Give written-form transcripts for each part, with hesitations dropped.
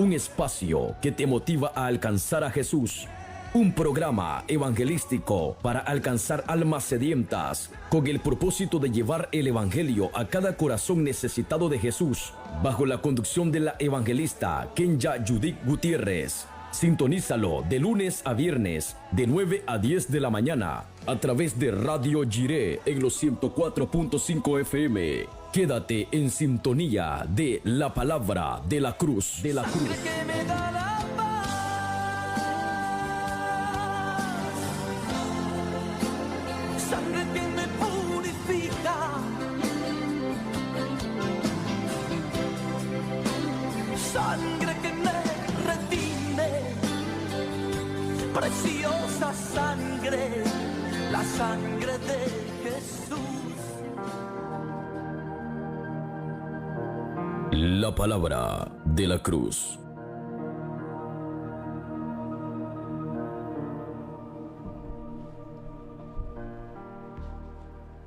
un espacio que te motiva a alcanzar a Jesús. Un programa evangelístico para alcanzar almas sedientas con el propósito de llevar el evangelio a cada corazón necesitado de Jesús, bajo la conducción de la evangelista Kenya Judith Gutiérrez. Sintonízalo de lunes a viernes de 9 a 10 de la mañana a través de Radio Jiré en los 104.5 FM. Quédate en sintonía de la palabra de la cruz. De la cruz. Sangre que me purifica, sangre que me redime, preciosa sangre, la sangre de Jesús. La palabra de la cruz.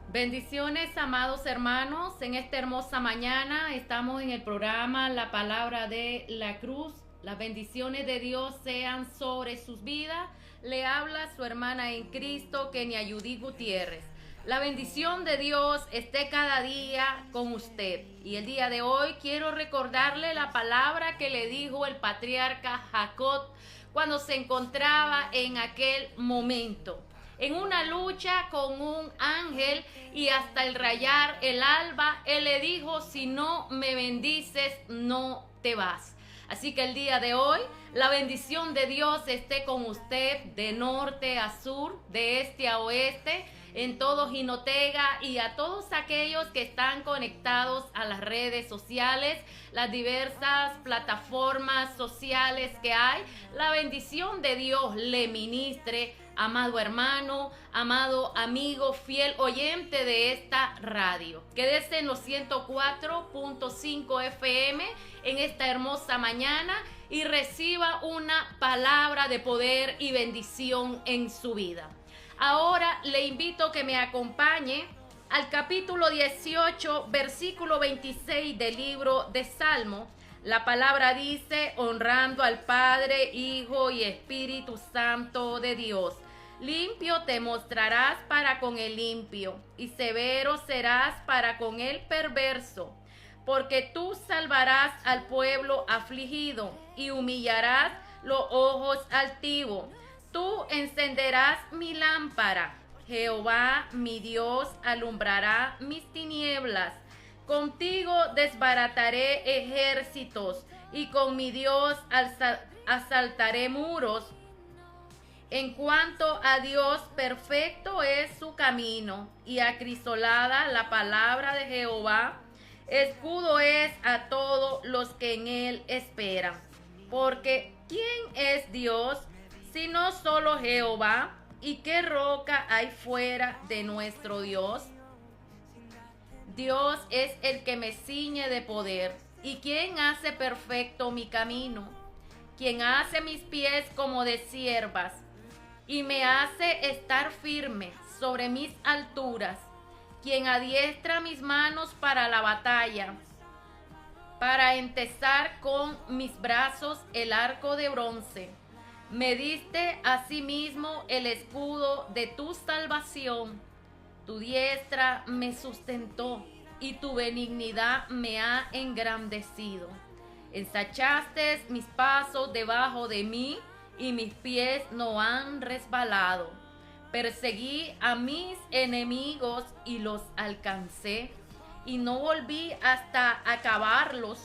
Bendiciones, amados hermanos. En esta hermosa mañana estamos en el programa La Palabra de la Cruz. Las bendiciones de Dios sean sobre sus vidas. Le habla su hermana en Cristo, Kenya Judith Gutiérrez. La bendición de Dios esté cada día con usted. Y el día de hoy quiero recordarle la palabra que le dijo el patriarca Jacob cuando se encontraba en aquel momento, en una lucha con un ángel, y hasta el rayar el alba, él le dijo: si no me bendices, no te vas. Así que el día de hoy, la bendición de Dios esté con usted de norte a sur, de este a oeste, en todo Jinotega, y a todos aquellos que están conectados a las redes sociales, las diversas plataformas sociales que hay. La bendición de Dios le ministre, amado hermano, amado amigo, fiel oyente de esta radio. Quédese en los 104.5 FM en esta hermosa mañana y reciba una palabra de poder y bendición en su vida. Ahora le invito a que me acompañe al capítulo 18, versículo 26 del libro de Salmo. La palabra dice: honrando al Padre, Hijo y Espíritu Santo de Dios. Limpio te mostrarás para con el limpio, y severo serás para con el perverso. Porque tú salvarás al pueblo afligido, y humillarás los ojos altivos. Tú encenderás mi lámpara. Jehová, mi Dios, alumbrará mis tinieblas. Contigo desbarataré ejércitos, y con mi Dios asaltaré muros. En cuanto a Dios, perfecto es su camino, y acrisolada la palabra de Jehová. Escudo es a todos los que en él esperan. Porque ¿quién es Dios sino solo Jehová? ¿Y qué roca hay fuera de nuestro Dios? Dios es el que me ciñe de poder. ¿Y quién hace perfecto mi camino? Quien hace mis pies como de ciervas, y me hace estar firme sobre mis alturas. Quien adiestra mis manos para la batalla, para entesar con mis brazos el arco de bronce. Me diste asimismo el escudo de tu salvación. Tu diestra me sustentó, y tu benignidad me ha engrandecido. Ensanchaste mis pasos debajo de mí, y mis pies no han resbalado. Perseguí a mis enemigos y los alcancé, y no volví hasta acabarlos.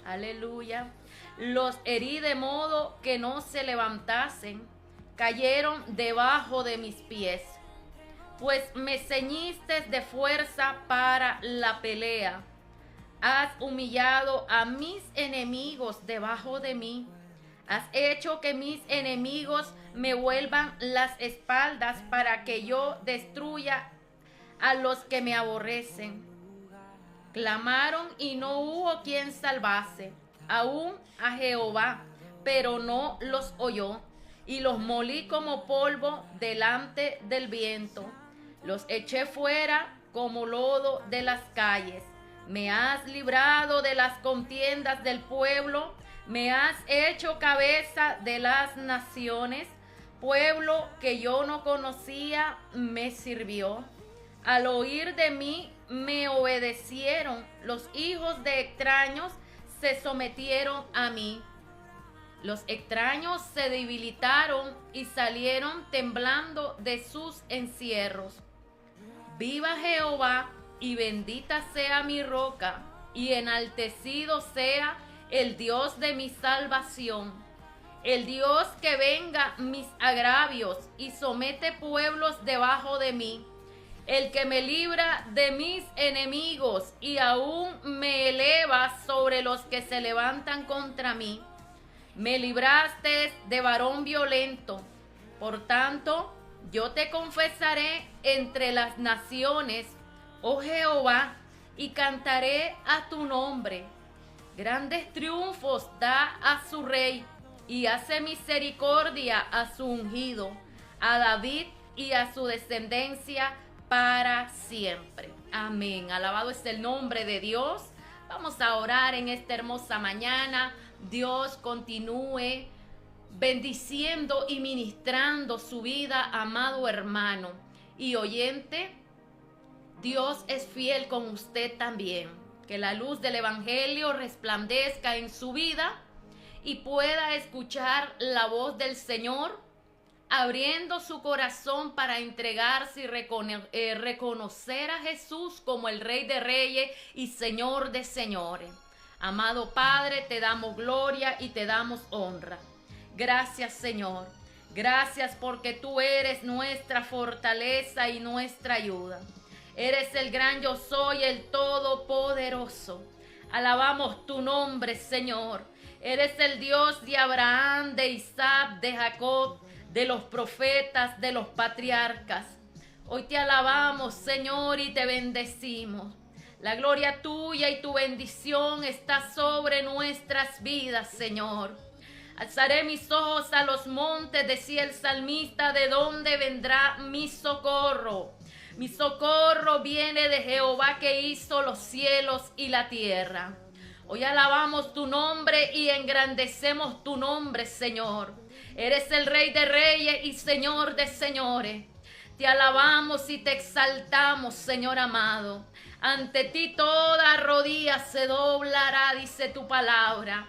Aleluya. Los herí de modo que no se levantasen, cayeron debajo de mis pies. Pues me ceñiste de fuerza para la pelea. Has humillado a mis enemigos debajo de mí. Has hecho que mis enemigos me vuelvan las espaldas, para que yo destruya a los que me aborrecen. Clamaron y no hubo quien salvase, aún a Jehová, pero no los oyó, y los molí como polvo delante del viento. Los eché fuera como lodo de las calles. Me has librado de las contiendas del pueblo, Me has hecho cabeza de las naciones, pueblo que yo no conocía me sirvió. Al oír de mí me obedecieron, los hijos de extraños se sometieron a mí. Los extraños se debilitaron y salieron temblando de sus encierros. Viva Jehová y bendita sea mi roca, y enaltecido sea el Dios de mi salvación. El Dios que venga mis agravios y somete pueblos debajo de mí. El que me libra de mis enemigos y aún me eleva sobre los que se levantan contra mí. Me libraste de varón violento. Por tanto, yo te confesaré entre las naciones, oh Jehová, y cantaré a tu nombre. Grandes triunfos da a su rey y hace misericordia a su ungido, a David y a su descendencia para siempre. Amén. Alabado es el nombre de Dios. Vamos a orar en esta hermosa mañana. Dios continúe bendiciendo y ministrando su vida, amado hermano y oyente. Dios es fiel con usted también. Que la luz del evangelio resplandezca en su vida y pueda escuchar la voz del Señor, abriendo su corazón para entregarse y reconocer a Jesús como el Rey de Reyes y Señor de Señores. Amado Padre, te damos gloria y te damos honra. Gracias, Señor. Gracias porque tú eres nuestra fortaleza y nuestra ayuda. Eres el gran yo soy, el todopoderoso. Alabamos tu nombre, Señor. Eres el Dios de Abraham, de Isaac, de Jacob, de los profetas, de los patriarcas. Hoy te alabamos, Señor, y te bendecimos. La gloria tuya y tu bendición está sobre nuestras vidas, Señor. Alzaré mis ojos a los montes, decía el salmista, ¿de dónde vendrá mi socorro? Mi socorro viene de Jehová que hizo los cielos y la tierra. Hoy alabamos tu nombre y engrandecemos tu nombre, Señor. Eres el Rey de Reyes y Señor de Señores. Te alabamos y te exaltamos, Señor amado. Ante ti toda rodilla se doblará, dice tu palabra.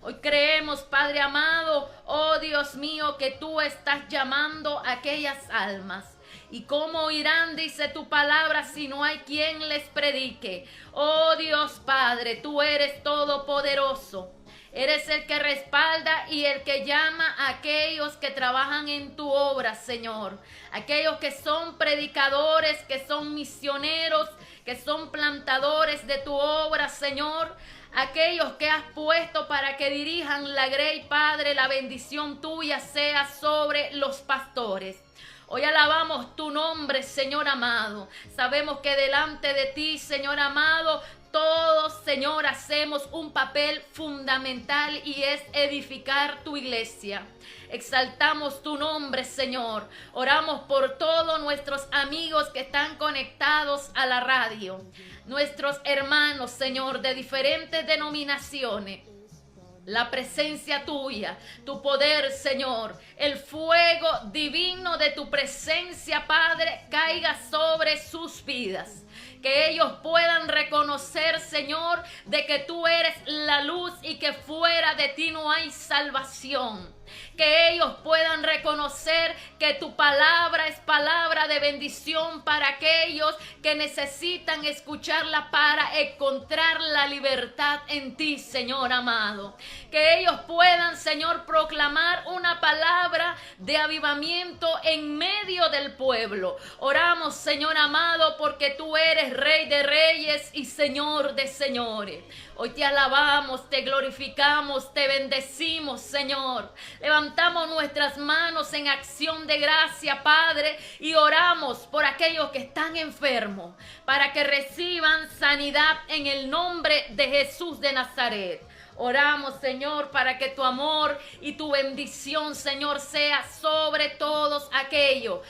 Hoy creemos, Padre amado, oh Dios mío, que tú estás llamando a aquellas almas. ¿Y cómo oirán, dice tu palabra, si no hay quien les predique? Oh Dios Padre, tú eres todopoderoso. Eres el que respalda y el que llama a aquellos que trabajan en tu obra, Señor. Aquellos que son predicadores, que son misioneros, que son plantadores de tu obra, Señor. Aquellos que has puesto para que dirijan la grey, Padre, la bendición tuya sea sobre los pastores. Hoy alabamos tu nombre, Señor amado. Sabemos que delante de ti, Señor amado, todos, Señor, hacemos un papel fundamental y es edificar tu iglesia. Exaltamos tu nombre, Señor. Oramos por todos nuestros amigos que están conectados a la radio. Nuestros hermanos, Señor, de diferentes denominaciones. La presencia tuya, tu poder, Señor, el fuego divino de tu presencia, Padre, caiga sobre sus vidas. Que ellos puedan reconocer, Señor, de que tú eres la luz y que fuera de ti no hay salvación. Que ellos puedan reconocer que tu palabra es palabra de bendición para aquellos que necesitan escucharla para encontrar la libertad en ti, Señor amado. Que ellos puedan, Señor, proclamar una palabra de avivamiento en medio del pueblo. Oramos, Señor amado, porque tú eres Rey de Reyes y Señor de Señores. Hoy te alabamos, te glorificamos, te bendecimos, Señor. Levantamos nuestras manos en acción de gracia, Padre, y oramos por aquellos que están enfermos, para que reciban sanidad en el nombre de Jesús de Nazaret. Oramos, Señor, para que tu amor y tu bendición, Señor, sea sobre todos aquellos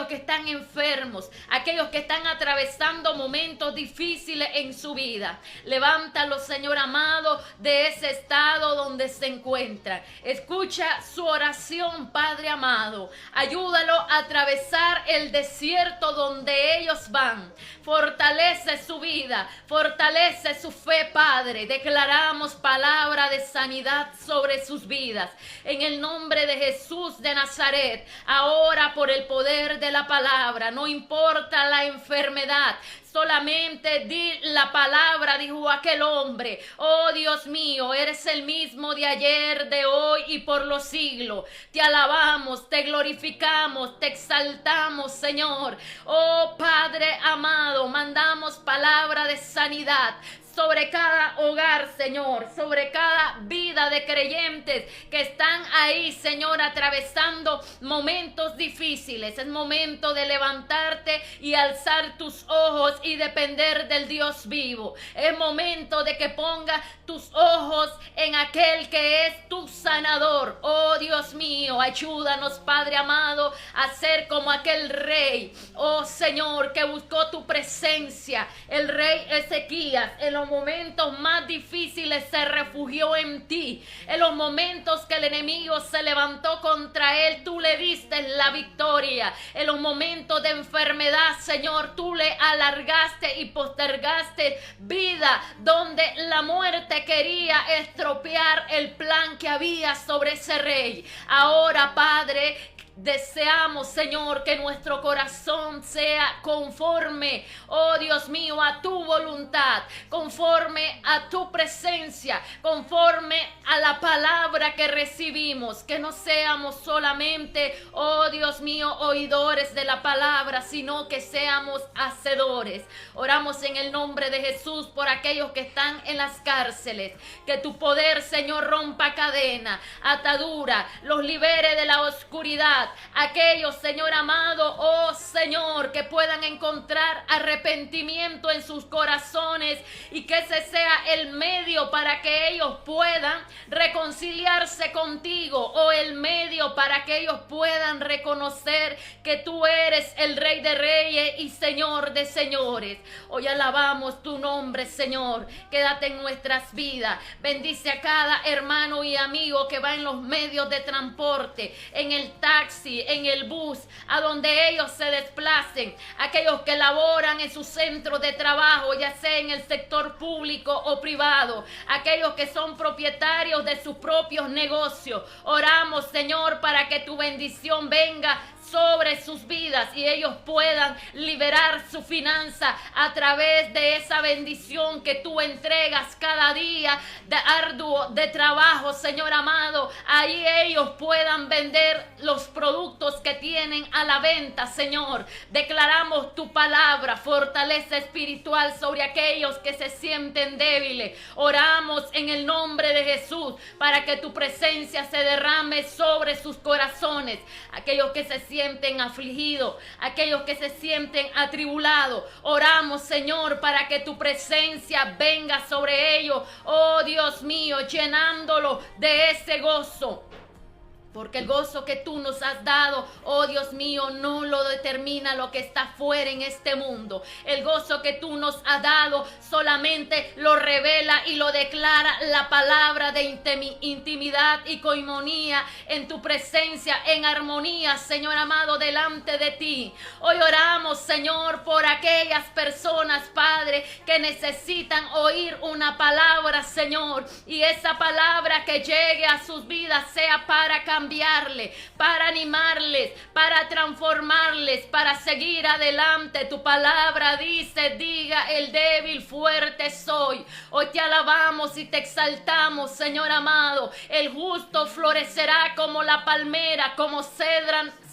que están enfermos, aquellos que están atravesando momentos difíciles en su vida. Levántalos, Señor amado, de ese estado donde se encuentran. Escucha su oración, Padre amado. Ayúdalo a atravesar el desierto donde ellos van. Fortalece su vida, fortalece su fe, Padre. Declaramos palabra de sanidad sobre sus vidas. En el nombre de Jesús de Nazaret, ahora por el poder de la palabra, no importa la enfermedad, solamente di la palabra, dijo aquel hombre. Oh Dios mío, eres el mismo de ayer, de hoy y por los siglos. Te alabamos, te glorificamos, te exaltamos, Señor. Oh Padre amado, mandamos palabra de sanidad sobre cada hogar, Señor, sobre cada vida de creyentes que están ahí, Señor, atravesando momentos difíciles. Es momento de levantarte y alzar tus ojos y depender del Dios vivo. Es momento de que pongas tus ojos en aquel que es tu sanador. Oh Dios mío, ayúdanos, Padre amado, a ser como aquel rey, oh Señor, que buscó tu presencia. El rey Ezequías, en los momentos más difíciles se refugió en ti. En los momentos que el enemigo se levantó contra él, tú le diste la victoria. En los momentos de enfermedad, Señor, tú le alargaste y postergaste vida donde la muerte quería estropear el plan que había sobre ese rey. Ahora, Padre, deseamos, Señor, que nuestro corazón sea conforme, oh Dios mío, a tu voluntad, conforme a tu presencia, conforme a la palabra que recibimos, que no seamos solamente, oh Dios mío, oidores de la palabra, sino que seamos hacedores. Oramos en el nombre de Jesús por aquellos que están en las cárceles, que tu poder, Señor, rompa cadena, atadura, los libere de la oscuridad. Aquellos, Señor amado, oh Señor, que puedan encontrar arrepentimiento en sus corazones y que ese sea el medio para que ellos puedan reconciliarse contigo, o el medio para que ellos puedan reconocer que tú eres el Rey de Reyes y Señor de Señores. Hoy alabamos tu nombre, Señor. Quédate en nuestras vidas. Bendice a cada hermano y amigo que va en los medios de transporte, en el taxi, en el bus, a donde ellos se desplacen, aquellos que laboran en sus centros de trabajo, ya sea en el sector público o privado, aquellos que son propietarios de sus propios negocios. Oramos, Señor, para que tu bendición venga sobre sus vidas y ellos puedan liberar su finanza a través de esa bendición que tú entregas cada día de arduo de trabajo, Señor amado. Ahí ellos puedan vender los productos que tienen a la venta, Señor. Declaramos tu palabra, fortaleza espiritual sobre aquellos que se sienten débiles. Oramos en el nombre de Jesús para que tu presencia se derrame sobre sus corazones, aquellos que se sienten afligidos, aquellos que se sienten atribulados. Oramos, Señor, para que tu presencia venga sobre ellos, oh Dios mío, llenándolo de ese gozo. Porque el gozo que tú nos has dado, oh Dios mío, no lo determina lo que está fuera en este mundo. El gozo que tú nos has dado solamente lo revela y lo declara la palabra de intimidad y coinonía en tu presencia, en armonía, Señor amado, delante de ti. Hoy oramos, Señor, por aquellas personas, Padre, que necesitan oír una palabra, Señor, y esa palabra que llegue a sus vidas sea para cambiarle, para animarles, para transformarles, para seguir adelante. Tu palabra dice: diga el débil, fuerte soy. Hoy te alabamos y te exaltamos, Señor amado. El justo florecerá como la palmera, como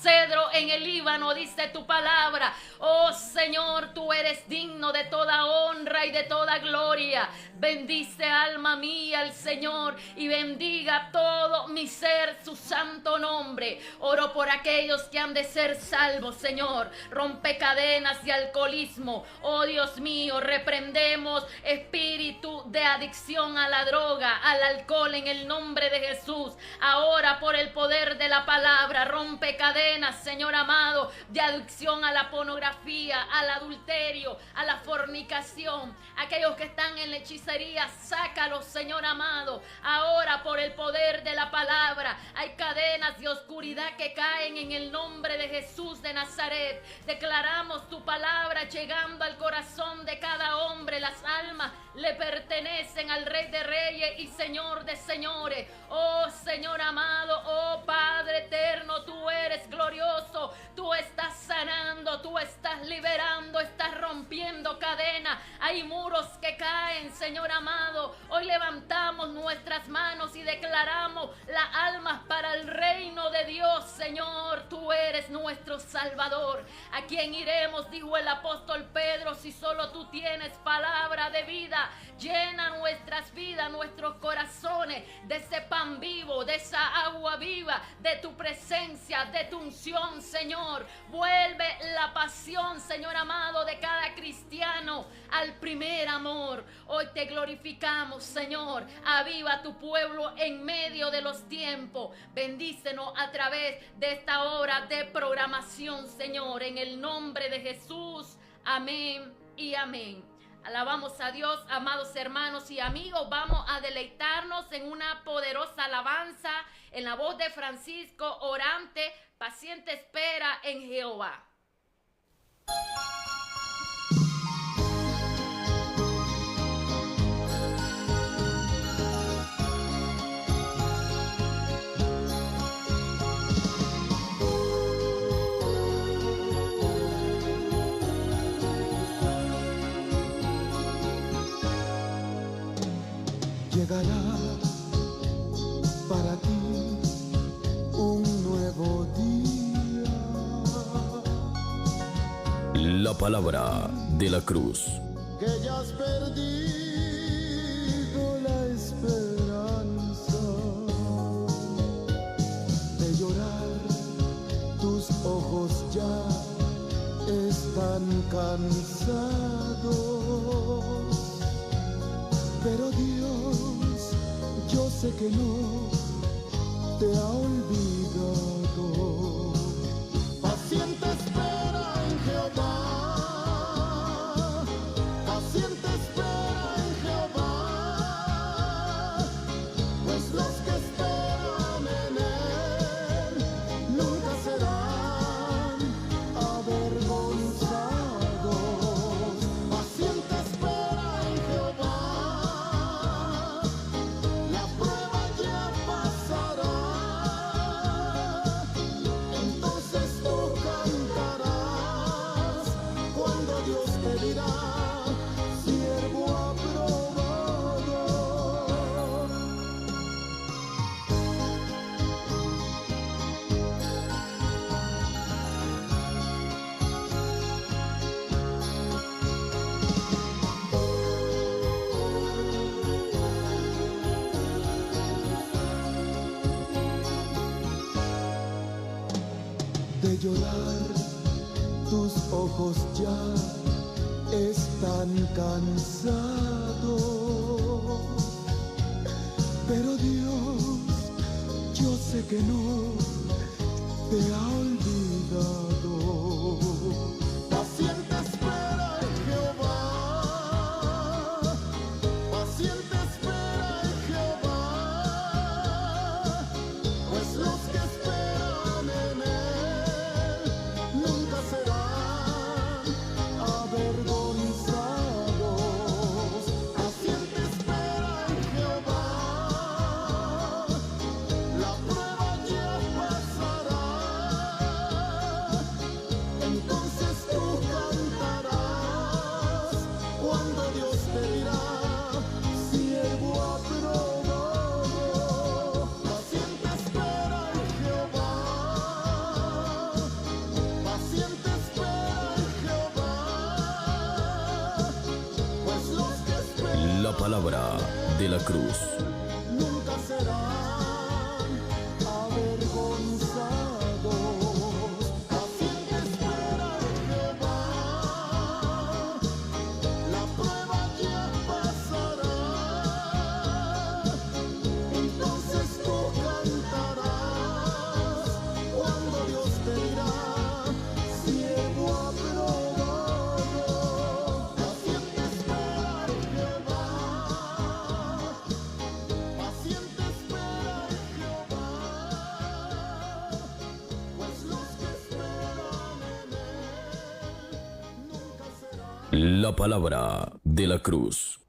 cedro en el Líbano, dice tu palabra. Oh Señor, tú eres digno de toda honra y de toda gloria. Bendice, alma mía, al Señor, y bendiga todo mi ser su santo nombre. Oro por aquellos que han de ser salvos, Señor. Rompe cadenas de alcoholismo. Oh Dios mío, reprendemos espíritu de adicción a la droga, al alcohol, en el nombre de Jesús. Ahora, por el poder de la palabra, rompe cadenas, Señor amado, de adicción a la pornografía, al adulterio, a la fornicación. Aquellos que están en la hechicería, sácalos, Señor amado. Ahora, por el poder de la palabra, hay cadenas de oscuridad que caen en el nombre de Jesús de Nazaret. Declaramos tu palabra llegando al corazón de cada hombre. Las almas le pertenecen al Rey de Reyes y Señor de Señores. Oh Señor amado, oh Padre eterno, tú eres glorioso. Tú estás sanando, tú estás liberando, estás rompiendo cadenas. Hay muros que caen, Señor amado. Hoy levantamos nuestras manos y declaramos las almas para el reino de Dios. Señor, tú eres nuestro Salvador. ¿A quién iremos?, dijo el apóstol Pedro, si solo tú tienes palabra de vida. Llena nuestras vidas, nuestros corazones de ese pan vivo, de esa agua viva, de tu presencia, de tu unción, Señor. Vuelve la pasión, Señor amado, de cada cristiano al primer amor. Hoy te glorificamos, Señor. Aviva tu pueblo en medio de los tiempos. Bendícenos a través de esta hora de programación, Señor, en el nombre de Jesús. Amén y amén. Alabamos a Dios, amados hermanos y amigos. Vamos a deleitarnos en una poderosa alabanza en la voz de Francisco Orante. Paciente espera en Jehová. Llegará para ti un nuevo día. La palabra de la cruz. Que ya has perdido la esperanza de llorar. Tus ojos ya están cansados. Pero Dios, yo sé que no te ha olvidado. Paciente espera en Jehová. Paciente espera en Jehová. Pues los que esperan en Él nunca serán avergonzados. Paciente espera en Jehová. La prueba ya pasará. Entonces tú cantarás cuando Dios te dirá: siervo aprobado. De llorar, tus ojos ya están cansados. Pero Dios, yo sé que no te ha olvidado. Paciente espera en Jehová. Paciente espera en Jehová. Pues los que esperan en Él nunca serán avergonzados. Paciente espera en Jehová. La prueba ya pasará. Entonces palabra de la cruz. nunca serán avergonzados. Paciente espera en Jehová, la prueba ya pasará. Entonces tú cantarás cuando Dios te dirá, siervo aprobado. Paciente espera en Jehová, paciente espera en Jehová, pues los que esperan en él nunca serán. La palabra de la cruz.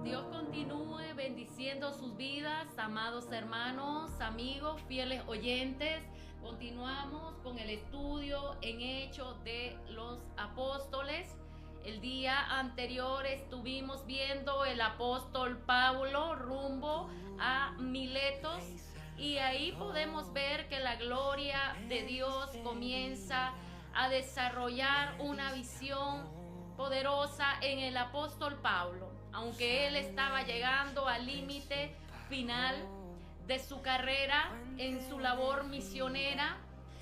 Dios continúe bendiciendo sus vidas, amados hermanos, amigos, fieles oyentes. Continuamos con el estudio en Hechos de los Apóstoles. El día anterior estuvimos viendo el apóstol Pablo rumbo a Miletos, y ahí podemos ver que la gloria de Dios comienza a desarrollar una visión poderosa en el apóstol Pablo. Aunque él estaba llegando al límite final de su carrera en su labor misionera,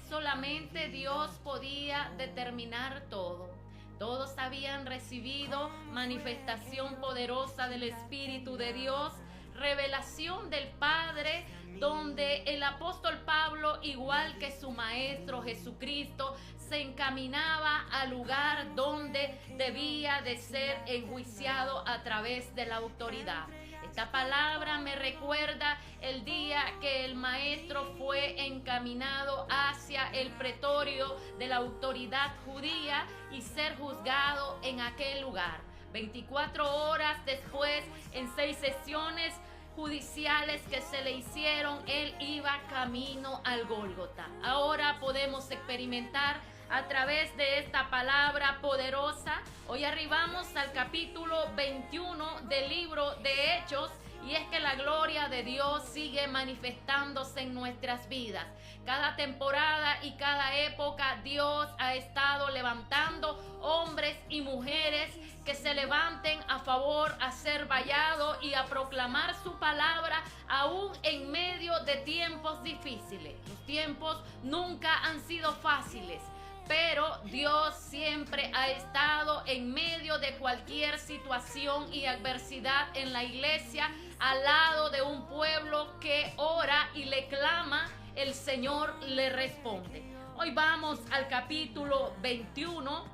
solamente Dios podía determinar todo. Todos habían recibido manifestación poderosa del Espíritu de Dios, revelación del Padre, donde el apóstol Pablo, igual que su maestro Jesucristo, se encaminaba al lugar donde debía de ser enjuiciado a través de la autoridad. Esta palabra me recuerda el día que el maestro fue encaminado hacia el pretorio de la autoridad judía y ser juzgado en aquel lugar. 24 horas después, en 6 sesiones judiciales que se le hicieron, él iba camino al Gólgota. Ahora podemos experimentar a través de esta palabra poderosa. Hoy arribamos al capítulo 21 del libro de Hechos, y es que la gloria de Dios sigue manifestándose en nuestras vidas. Cada temporada y cada época Dios ha estado levantando hombres y mujeres que se levanten a favor, a ser vallados y a proclamar su palabra aún en medio de tiempos difíciles. Los tiempos nunca han sido fáciles, pero Dios siempre ha estado en medio de cualquier situación y adversidad en la iglesia, al lado de un pueblo que ora y le clama. El Señor le responde. Hoy vamos al capítulo 21,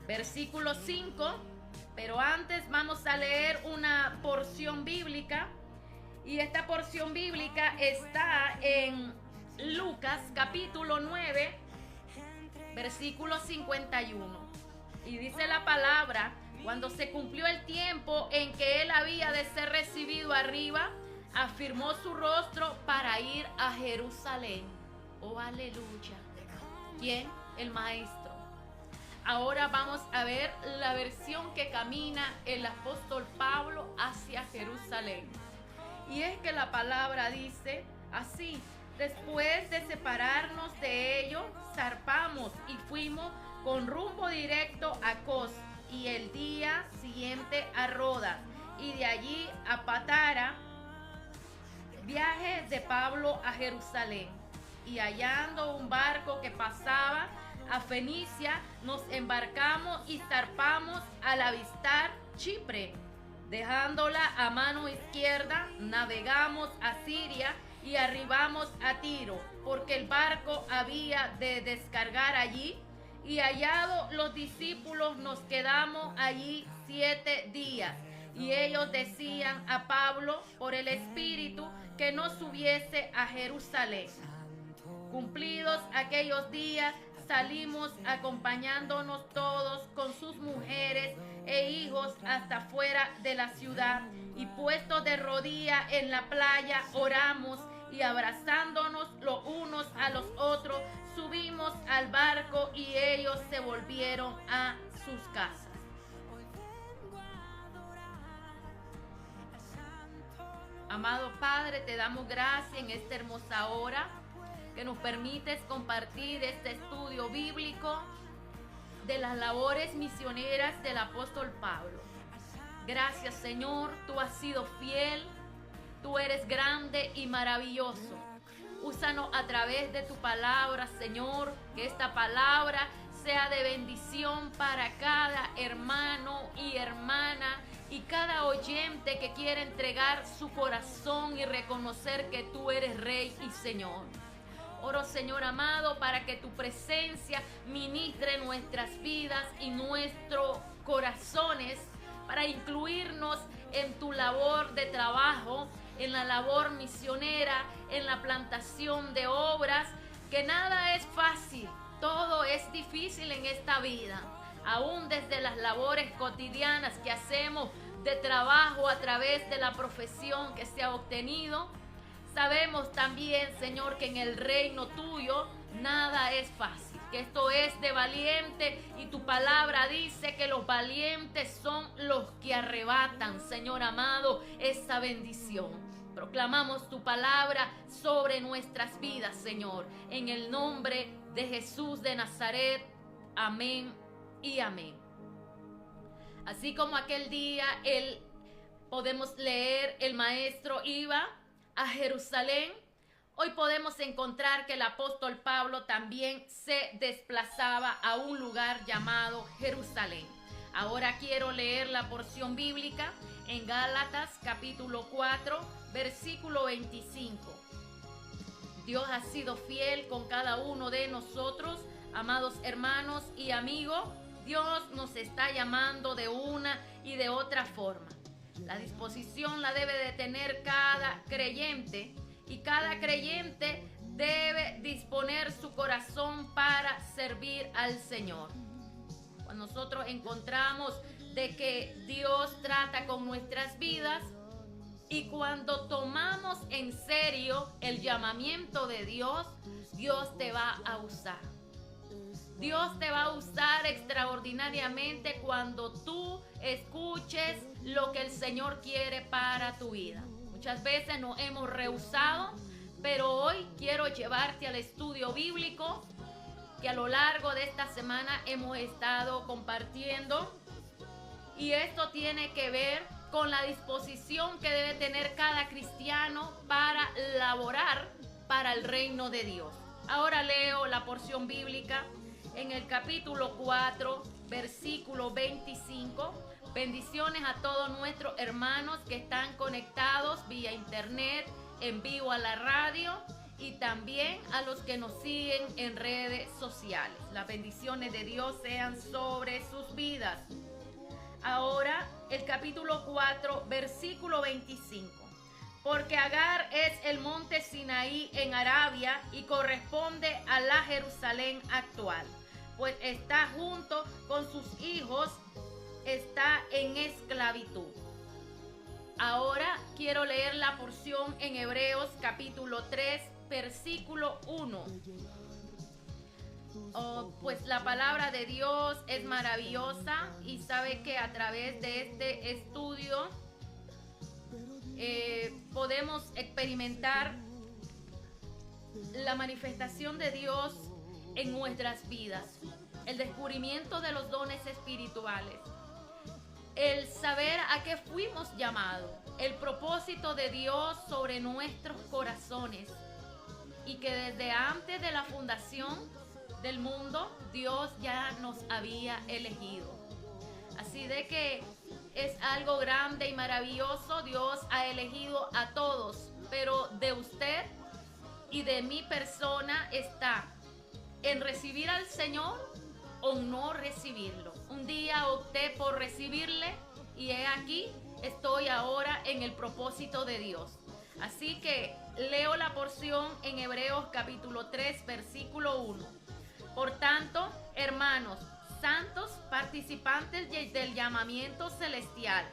versículo 5, pero antes vamos a leer una porción bíblica, y esta porción bíblica está en Lucas capítulo 9, versículo 51, y dice la palabra: cuando se cumplió el tiempo en que él había de ser recibido arriba, afirmó su rostro para ir a Jerusalén. Oh, aleluya. ¿Quién? El maestro. Ahora vamos a ver la versión que camina el apóstol Pablo hacia Jerusalén. Y es que la palabra dice así: después de separarnos de ellos, zarpamos y fuimos con rumbo directo a Cos, y el día siguiente a Rodas, y de allí a Patara. Viaje de Pablo a Jerusalén. Y hallando un barco que pasaba a Fenicia, nos embarcamos y zarpamos al avistar Chipre. Dejándola a mano izquierda, navegamos a Siria y arribamos a Tiro, porque el barco había de descargar allí. Y hallados los discípulos, nos quedamos allí 7 días. Y ellos decían a Pablo por el Espíritu que no subiese a Jerusalén. Cumplidos aquellos días, salimos acompañándonos todos con sus mujeres e hijos hasta fuera de la ciudad, y puestos de rodillas en la playa, oramos, y abrazándonos los unos a los otros, subimos al barco, y ellos se volvieron a sus casas. Amado Padre, te damos gracias en esta hermosa hora que nos permites compartir este estudio bíblico de las labores misioneras del apóstol Pablo. Gracias, Señor, tú has sido fiel, tú eres grande y maravilloso. Úsanos a través de tu palabra, Señor, que esta palabra sea de bendición para cada hermano y hermana y cada oyente que quiera entregar su corazón y reconocer que tú eres Rey y Señor. Oro, Señor amado, para que tu presencia ministre nuestras vidas y nuestros corazones, para incluirnos en tu labor de trabajo, en la labor misionera, en la plantación de obras, que nada es fácil, todo es difícil en esta vida. Aún desde las labores cotidianas que hacemos de trabajo a través de la profesión que se ha obtenido, sabemos también, Señor, que en el reino tuyo nada es fácil, que esto es de valiente y tu palabra dice que los valientes son los que arrebatan, Señor amado, esa bendición. Proclamamos tu palabra sobre nuestras vidas, Señor, en el nombre de Jesús de Nazaret. Amén y amén. Así como aquel día podemos leer, el maestro iba a Jerusalén, hoy podemos encontrar que el apóstol Pablo también se desplazaba a un lugar llamado Jerusalén. Ahora quiero leer la porción bíblica en Gálatas capítulo 4, versículo 25. Dios ha sido fiel con cada uno de nosotros, amados hermanos y amigos. Dios nos está llamando de una y de otra forma. La disposición la debe de tener cada creyente y cada creyente debe disponer su corazón para servir al Señor. Cuando nosotros encontramos de que Dios trata con nuestras vidas y cuando tomamos en serio el llamamiento de Dios, Dios te va a usar. Dios te va a usar extraordinariamente cuando tú escuches lo que el Señor quiere para tu vida. Muchas veces nos hemos rehusado, pero hoy quiero llevarte al estudio bíblico que a lo largo de esta semana hemos estado compartiendo. Y esto tiene que ver con la disposición que debe tener cada cristiano para laborar para el reino de Dios. Ahora leo la porción bíblica en el capítulo 4, versículo 25. Bendiciones a todos nuestros hermanos que están conectados vía internet, en vivo a la radio y también a los que nos siguen en redes sociales. Las bendiciones de Dios sean sobre sus vidas. Ahora el capítulo 4, versículo 25. Porque Agar es el monte Sinaí en Arabia y corresponde a la Jerusalén actual, pues está junto con sus hijos, está en esclavitud. Ahora quiero leer la porción en Hebreos capítulo 3, versículo 1. Pues la palabra de Dios es maravillosa y sabe que a través de este estudio podemos experimentar la manifestación de Dios en nuestras vidas, el descubrimiento de los dones espirituales, el saber a qué fuimos llamados, el propósito de Dios sobre nuestros corazones y que desde antes de la fundación del mundo Dios ya nos había elegido. Así de que es algo grande y maravilloso. Dios ha elegido a todos, pero de usted y de mi persona está en recibir al Señor o no recibirlo. Un día opté por recibirle y he aquí, estoy ahora en el propósito de Dios. Así que leo la porción en Hebreos capítulo 3, versículo 1. Por tanto, hermanos, santos, participantes del llamamiento celestial,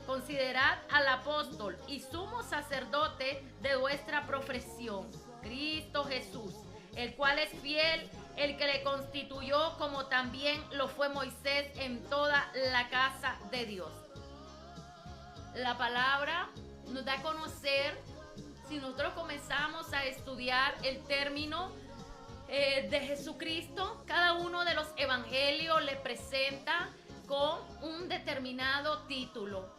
considerad al apóstol y sumo sacerdote de vuestra profesión, Cristo Jesús, el cual es fiel, el que le constituyó como también lo fue Moisés en toda la casa de Dios. La palabra nos da a conocer, si nosotros comenzamos a estudiar el término de Jesucristo, cada uno de los evangelios le presenta con un determinado título.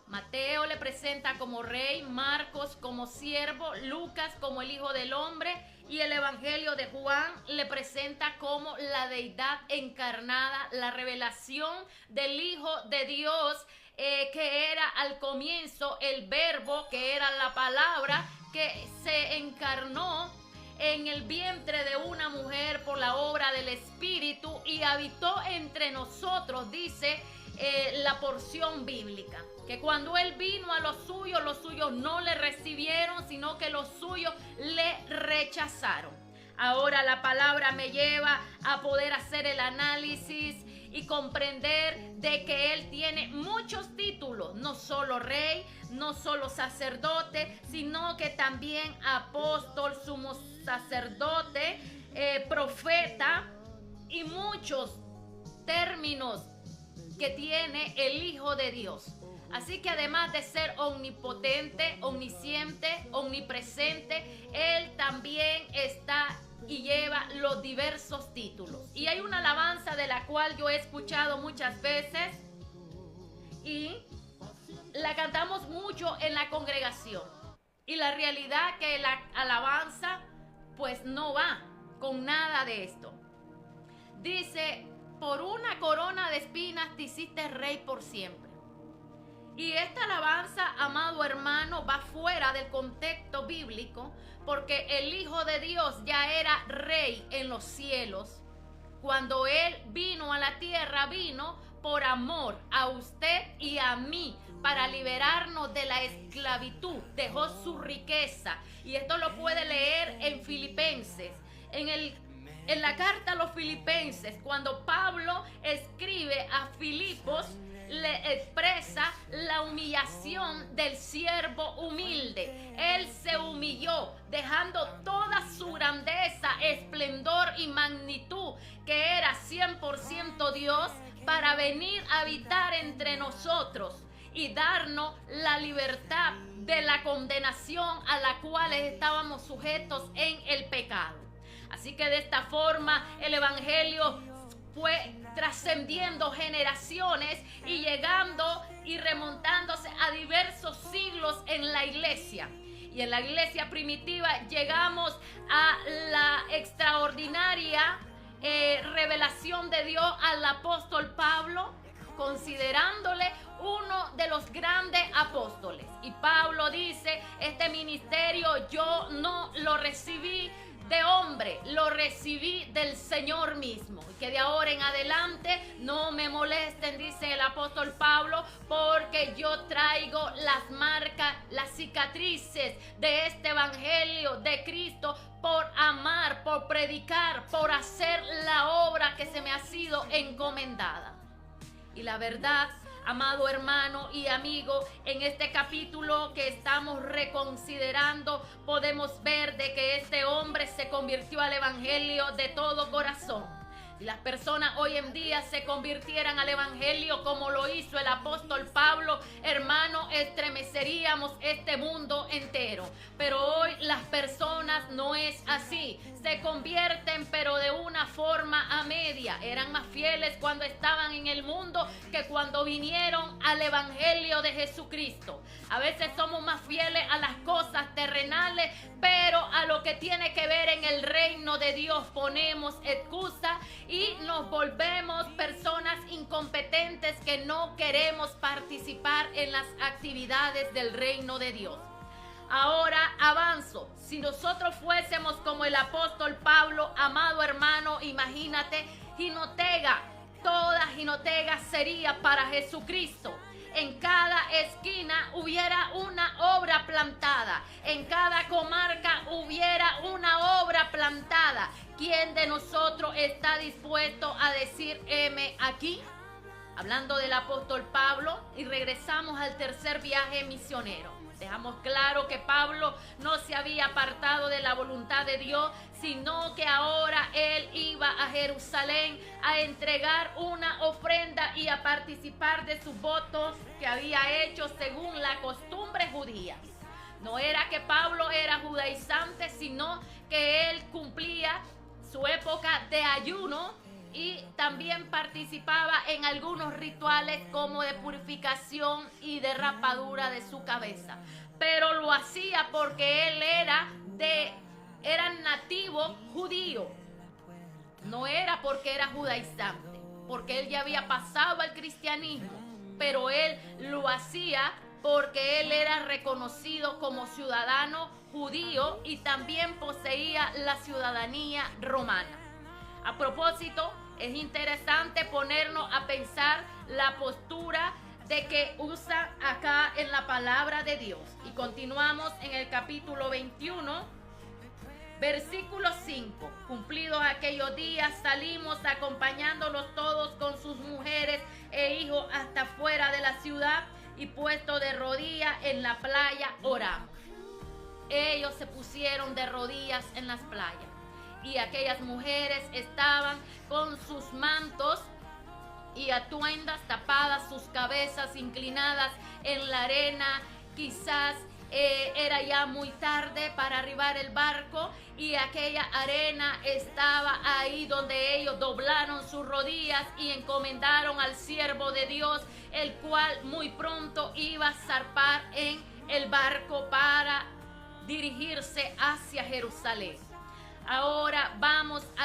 Mateo le presenta como rey, Marcos como siervo, Lucas como el Hijo del Hombre, y el Evangelio de Juan le presenta como la deidad encarnada, la revelación del Hijo de Dios, que era al comienzo el verbo, que era la palabra, que se encarnó en el vientre de una mujer por la obra del Espíritu y habitó entre nosotros, dice la porción bíblica, que cuando él vino a los suyos no le recibieron, sino que los suyos le rechazaron. Ahora la palabra me lleva a poder hacer el análisis y comprender de que él tiene muchos títulos, no solo rey, no solo sacerdote, sino que también apóstol, sumo sacerdote, profeta y muchos términos que tiene el Hijo de Dios. Así que además de ser omnipotente, omnisciente, omnipresente, él también está y lleva los diversos títulos. Y hay una alabanza de la cual yo he escuchado muchas veces y la cantamos mucho en la congregación. Y la realidad que la alabanza pues no va con nada de esto. Dice: por una corona de espinas te hiciste rey por siempre. Y esta alabanza, amado hermano, va fuera del contexto bíblico, porque el Hijo de Dios ya era rey en los cielos. Cuando Él vino a la tierra, vino por amor a usted y a mí, para liberarnos de la esclavitud. Dejó su riqueza. Y esto lo puede leer en Filipenses, en la carta a los Filipenses, cuando Pablo escribe a Filipos, le expresa la humillación del siervo humilde. Él se humilló, dejando toda su grandeza, esplendor y magnitud, que era 100% Dios, para venir a habitar entre nosotros y darnos la libertad de la condenación a la cual estábamos sujetos en el pecado. Así que de esta forma el evangelio fue trascendiendo generaciones y llegando y remontándose a diversos siglos en la iglesia. Y en la iglesia primitiva llegamos a la extraordinaria revelación de Dios al apóstol Pablo, considerándole uno de los grandes apóstoles. Y Pablo dice: este ministerio yo no lo recibí de hombre, lo recibí del Señor mismo. Y que de ahora en adelante no me molesten, dice el apóstol Pablo, porque yo traigo las marcas, las cicatrices de este evangelio de Cristo, por amar, por predicar, por hacer la obra que se me ha sido encomendada. Y la verdad, amado hermano y amigo, en este capítulo que estamos reconsiderando, podemos ver de que este hombre se convirtió al evangelio de todo corazón. Si las personas hoy en día se convirtieran al evangelio como lo hizo el apóstol Pablo, hermano, estremeceríamos este mundo entero. Pero hoy las personas no es así. Se convierten, pero de una forma a media. Eran más fieles cuando estaban en el mundo que cuando vinieron al evangelio de Jesucristo. A veces somos más fieles a las cosas terrenales, pero a lo que tiene que ver en el reino de Dios ponemos excusa y nos volvemos personas incompetentes que no queremos participar en las actividades del reino de Dios. Ahora avanzo. Si nosotros fuésemos como el apóstol Pablo, amado hermano, imagínate, Jinotega, toda Jinotega sería para Jesucristo. En cada esquina hubiera una obra plantada. En cada comarca hubiera una obra plantada. ¿Quién de nosotros está dispuesto a decir heme aquí? Hablando del apóstol Pablo, y regresamos al tercer viaje misionero. Dejamos claro que Pablo no se había apartado de la voluntad de Dios, sino que ahora él iba a Jerusalén a entregar una ofrenda y a participar de sus votos que había hecho según la costumbre judía. No era que Pablo era judaizante, sino que él cumplía su época de ayuno y también participaba en algunos rituales como de purificación y de rapadura de su cabeza. Pero lo hacía porque él era nativo judío. No era porque era judaizante, porque él ya había pasado al cristianismo, pero él lo hacía porque él era reconocido como ciudadano judío y también poseía la ciudadanía romana. A propósito, es interesante ponernos a pensar la postura de que usa acá en la palabra de Dios. Y continuamos en el capítulo 21, versículo 5. Cumplidos aquellos días, salimos acompañándolos todos con sus mujeres e hijos hasta fuera de la ciudad, y puesto de rodillas en la playa oramos. Ellos se pusieron de rodillas en las playas, y aquellas mujeres estaban con sus mantos y atuendas tapadas, sus cabezas inclinadas en la arena. Quizás era ya muy tarde para arribar el barco, y aquella arena estaba ahí donde ellos doblaron sus rodillas y encomendaron al siervo de Dios, el cual muy pronto iba a zarpar en el barco para dirigirse hacia Jerusalén. Ahora vamos a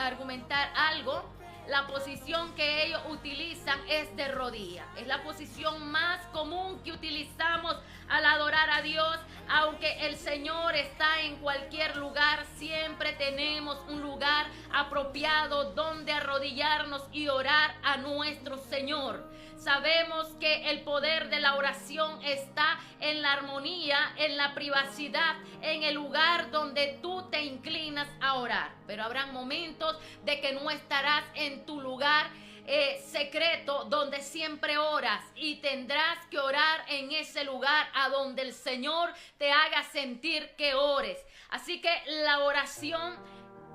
argumentar algo. La posición que ellos utilizan es de rodillas. Es la posición más común que utilizamos al adorar a Dios. Aunque el Señor está en cualquier lugar, siempre tenemos un lugar apropiado donde arrodillarnos y orar a nuestro Señor. Sabemos que el poder de la oración está en la armonía, en la privacidad, en el lugar donde tú te inclinas a orar. Pero habrán momentos de que no estarás en tu lugar secreto donde siempre oras, y tendrás que orar en ese lugar a donde el Señor te haga sentir que ores. Así que la oración,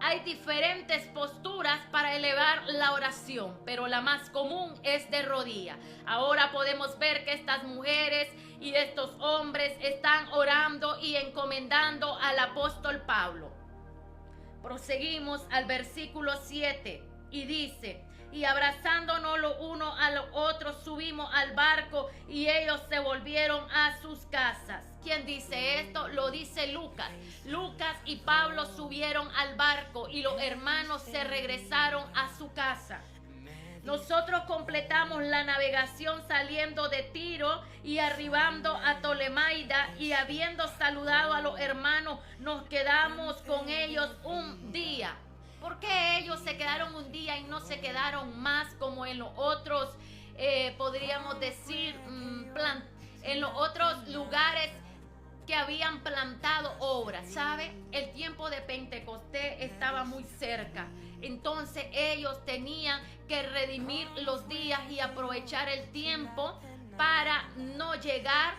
hay diferentes posturas para elevar la oración, pero la más común es de rodillas. Ahora podemos ver que estas mujeres y estos hombres están orando y encomendando al apóstol Pablo. Proseguimos al versículo 7 y dice: y abrazándonos los unos a los otros subimos al barco, y ellos se volvieron a sus casas. ¿Quién dice esto? Lo dice Lucas. Lucas y Pablo subieron al barco y los hermanos se regresaron a su casa. Nosotros completamos la navegación saliendo de Tiro y arribando a Tolemaida, y habiendo saludado a los hermanos nos quedamos con ellos un día. ¿Por qué ellos se quedaron un día y no se quedaron más como en los otros, podríamos decir, en los otros lugares que habían plantado obras? ¿Sabe? El tiempo de Pentecostés estaba muy cerca. Entonces ellos tenían que redimir los días y aprovechar el tiempo para no llegar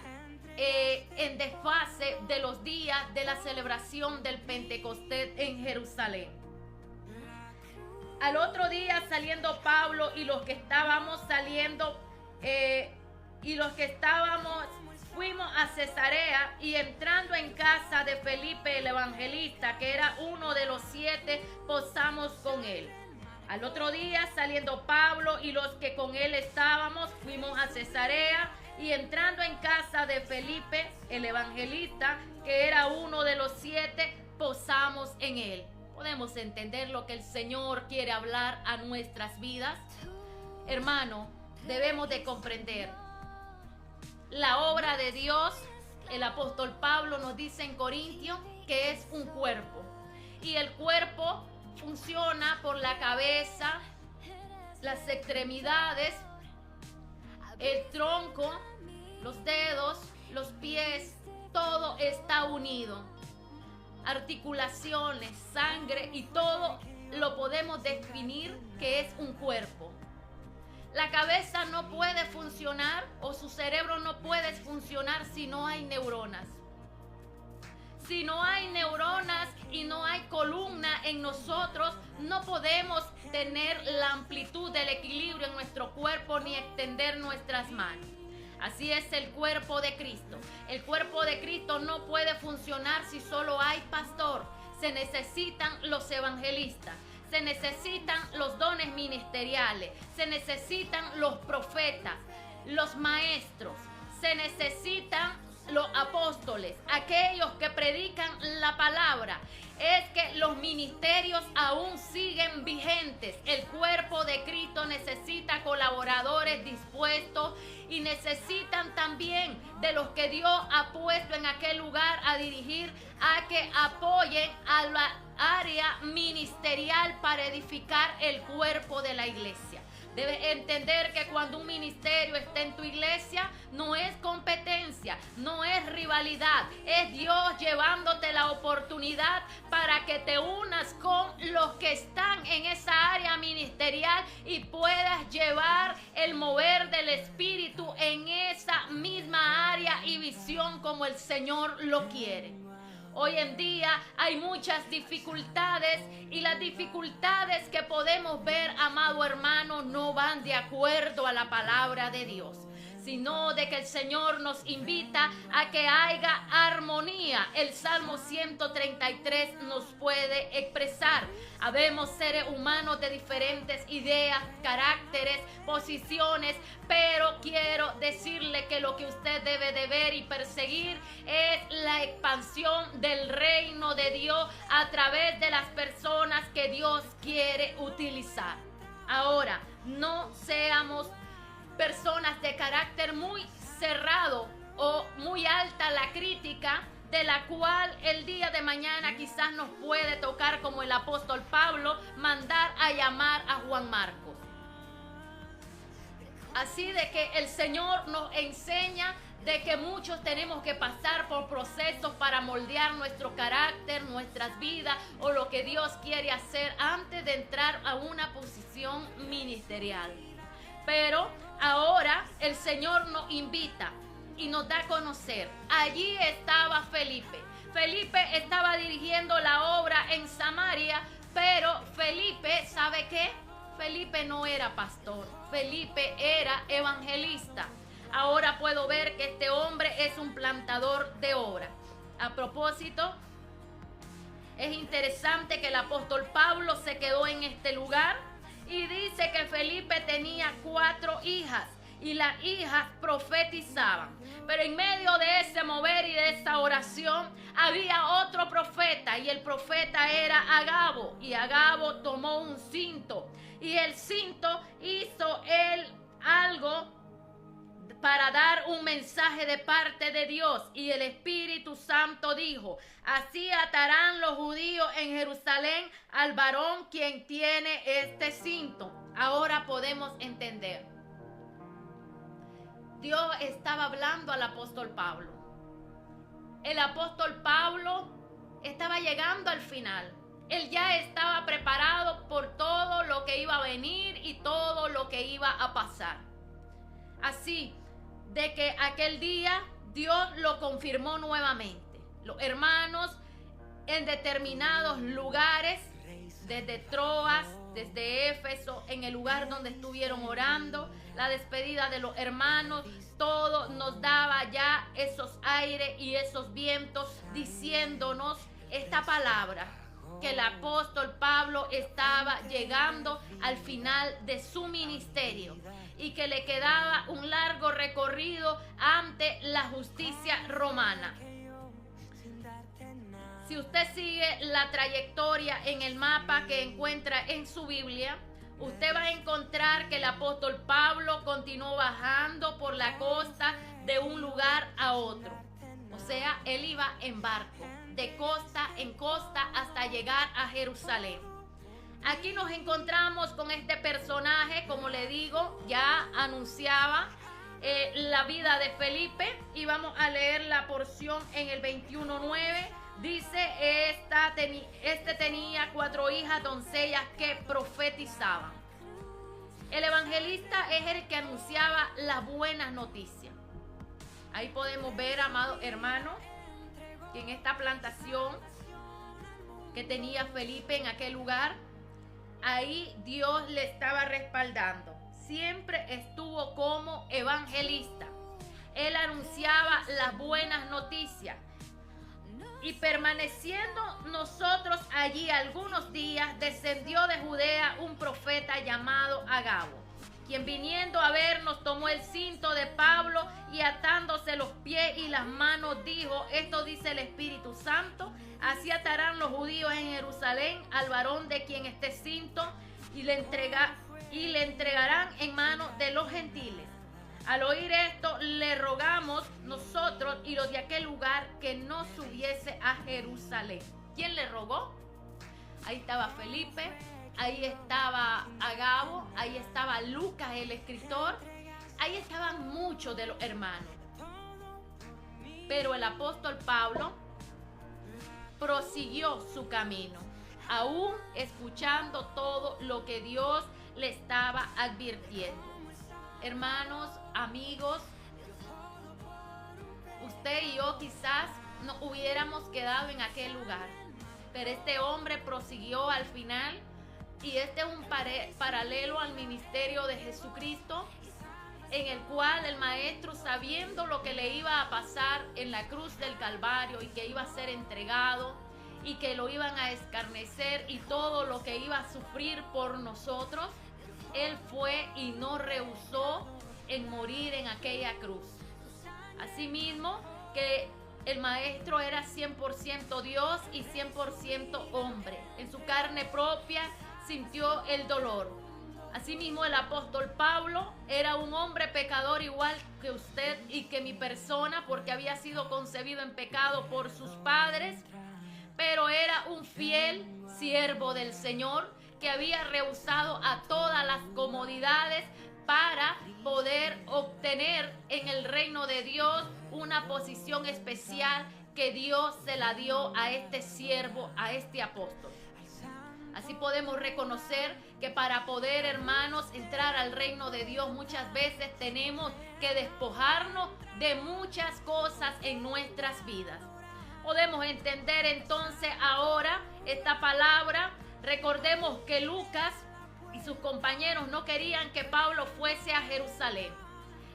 en desfase de los días de la celebración del Pentecostés en Jerusalén. Al otro día, saliendo Pablo y los que estábamos fuimos a Cesarea, y entrando en casa de Felipe el evangelista, que era uno de los 7, posamos con él. Al otro día, saliendo Pablo y los que con él estábamos, fuimos a Cesarea, y entrando en casa de Felipe el evangelista, que era uno de los 7, posamos en él. ¿Podemos entender lo que el Señor quiere hablar a nuestras vidas? Hermano, debemos de comprender la obra de Dios. El apóstol Pablo nos dice en Corintios que es un cuerpo, y el cuerpo funciona por la cabeza, las extremidades, el tronco, los dedos, los pies, todo está unido. Articulaciones, sangre, y todo lo podemos definir que es un cuerpo. La cabeza no puede funcionar o su cerebro no puede funcionar si no hay neuronas. Si no hay neuronas y no hay columna en nosotros, no podemos tener la amplitud del equilibrio en nuestro cuerpo ni extender nuestras manos. Así es el cuerpo de Cristo. El cuerpo de Cristo no puede funcionar si solo hay pastor. Se necesitan los evangelistas. Se necesitan los dones ministeriales, se necesitan los profetas, los maestros, se necesitan los apóstoles, aquellos que predican la palabra. Es que los ministerios aún siguen vigentes. El cuerpo de Cristo necesita colaboradores dispuestos y necesitan también de los que Dios ha puesto en aquel lugar a dirigir, a que apoyen a la área ministerial para edificar el cuerpo de la iglesia. Debes entender que cuando un ministerio está en tu iglesia, no es competencia, no es rivalidad, es Dios llevándote la oportunidad para que te unas con los que están en esa área ministerial y puedas llevar el mover del Espíritu en esa misma área y visión como el Señor lo quiere. Hoy en día hay muchas dificultades y las dificultades que podemos ver, amado hermano, no van de acuerdo a la palabra de Dios, sino de que el Señor nos invita a que haya armonía. El Salmo 133 nos puede expresar. Habemos seres humanos de diferentes ideas, caracteres, posiciones, pero quiero decirle que lo que usted debe de ver y perseguir es la expansión del reino de Dios a través de las personas que Dios quiere utilizar. Ahora, no seamos personas de carácter muy cerrado o muy alta la crítica, de la cual el día de mañana quizás nos puede tocar, como el apóstol Pablo, mandar a llamar a Juan Marcos. Así de que el Señor nos enseña de que muchos tenemos que pasar por procesos para moldear nuestro carácter, nuestras vidas o lo que Dios quiere hacer antes de entrar a una posición ministerial. Pero ahora el Señor nos invita y nos da a conocer. Allí estaba Felipe. Felipe estaba dirigiendo la obra en Samaria, pero Felipe, ¿sabe qué? Felipe no era pastor. Felipe era evangelista. Ahora puedo ver que este hombre es un plantador de obra. A propósito, es interesante que el apóstol Pablo se quedó en este lugar y dice que Felipe tenía 4 hijas y las hijas profetizaban. Pero en medio de ese mover y de esa oración había otro profeta, y el profeta era Agabo, y Agabo tomó un cinto y el cinto hizo él algo para dar un mensaje de parte de Dios, y el Espíritu Santo dijo: así atarán los judíos en Jerusalén al varón quien tiene este cinto. Ahora podemos entender. Dios estaba hablando al apóstol Pablo. El apóstol Pablo estaba llegando al final. Él ya estaba preparado por todo lo que iba a venir y todo lo que iba a pasar. Así de que aquel día Dios lo confirmó nuevamente. Los hermanos en determinados lugares, desde Troas, desde Éfeso, en el lugar donde estuvieron orando, la despedida de los hermanos, todo nos daba ya esos aires y esos vientos diciéndonos esta palabra, que el apóstol Pablo estaba llegando al final de su ministerio y que le quedaba un largo recorrido ante la justicia romana. Si usted sigue la trayectoria en el mapa que encuentra en su Biblia, usted va a encontrar que el apóstol Pablo continuó bajando por la costa de un lugar a otro. O sea, él iba en barco, de costa en costa hasta llegar a Jerusalén. Aquí nos encontramos con este personaje, como le digo, ya anunciaba la vida de Felipe, y vamos a leer la porción en el 21:9. Dice, este tenía 4 hijas doncellas que profetizaban. El evangelista es el que anunciaba las buenas noticias. Ahí podemos ver, amados hermanos, que en esta plantación que tenía Felipe en aquel lugar, ahí Dios le estaba respaldando. Siempre estuvo como evangelista. Él anunciaba las buenas noticias. Y permaneciendo nosotros allí algunos días, descendió de Judea un profeta llamado Agabo, quien viniendo a vernos tomó el cinto de Pablo y atándose los pies y las manos dijo: esto dice el Espíritu Santo, así atarán los judíos en Jerusalén al varón de quien esté cinto y le entregarán en manos de los gentiles. Al oír esto, le rogamos nosotros y los de aquel lugar que no subiese a Jerusalén. ¿Quién le rogó? Ahí estaba Felipe, ahí estaba Agabo, ahí estaba Lucas el escritor, ahí estaban muchos de los hermanos. Pero el apóstol Pablo prosiguió su camino, aún escuchando todo lo que Dios le estaba advirtiendo. Hermanos, amigos, usted y yo quizás nos hubiéramos quedado en aquel lugar, pero este hombre prosiguió al final, y este es un paralelo al ministerio de Jesucristo, en el cual el maestro, sabiendo lo que le iba a pasar en la cruz del Calvario y que iba a ser entregado y que lo iban a escarnecer y todo lo que iba a sufrir por nosotros, él fue y no rehusó en morir en aquella cruz. Asimismo, que el maestro era 100% Dios y 100% hombre. En su carne propia sintió el dolor. Asimismo, el apóstol Pablo era un hombre pecador igual que usted y que mi persona, porque había sido concebido en pecado por sus padres, pero era un fiel siervo del Señor, que había rehusado a todas las comodidades para poder obtener en el reino de Dios una posición especial que Dios se la dio a este siervo, a este apóstol. Así podemos reconocer que para poder, hermanos, entrar al reino de Dios muchas veces tenemos que despojarnos de muchas cosas en nuestras vidas. Podemos entender entonces ahora esta palabra. Recordemos que Lucas y sus compañeros no querían que Pablo fuese a Jerusalén.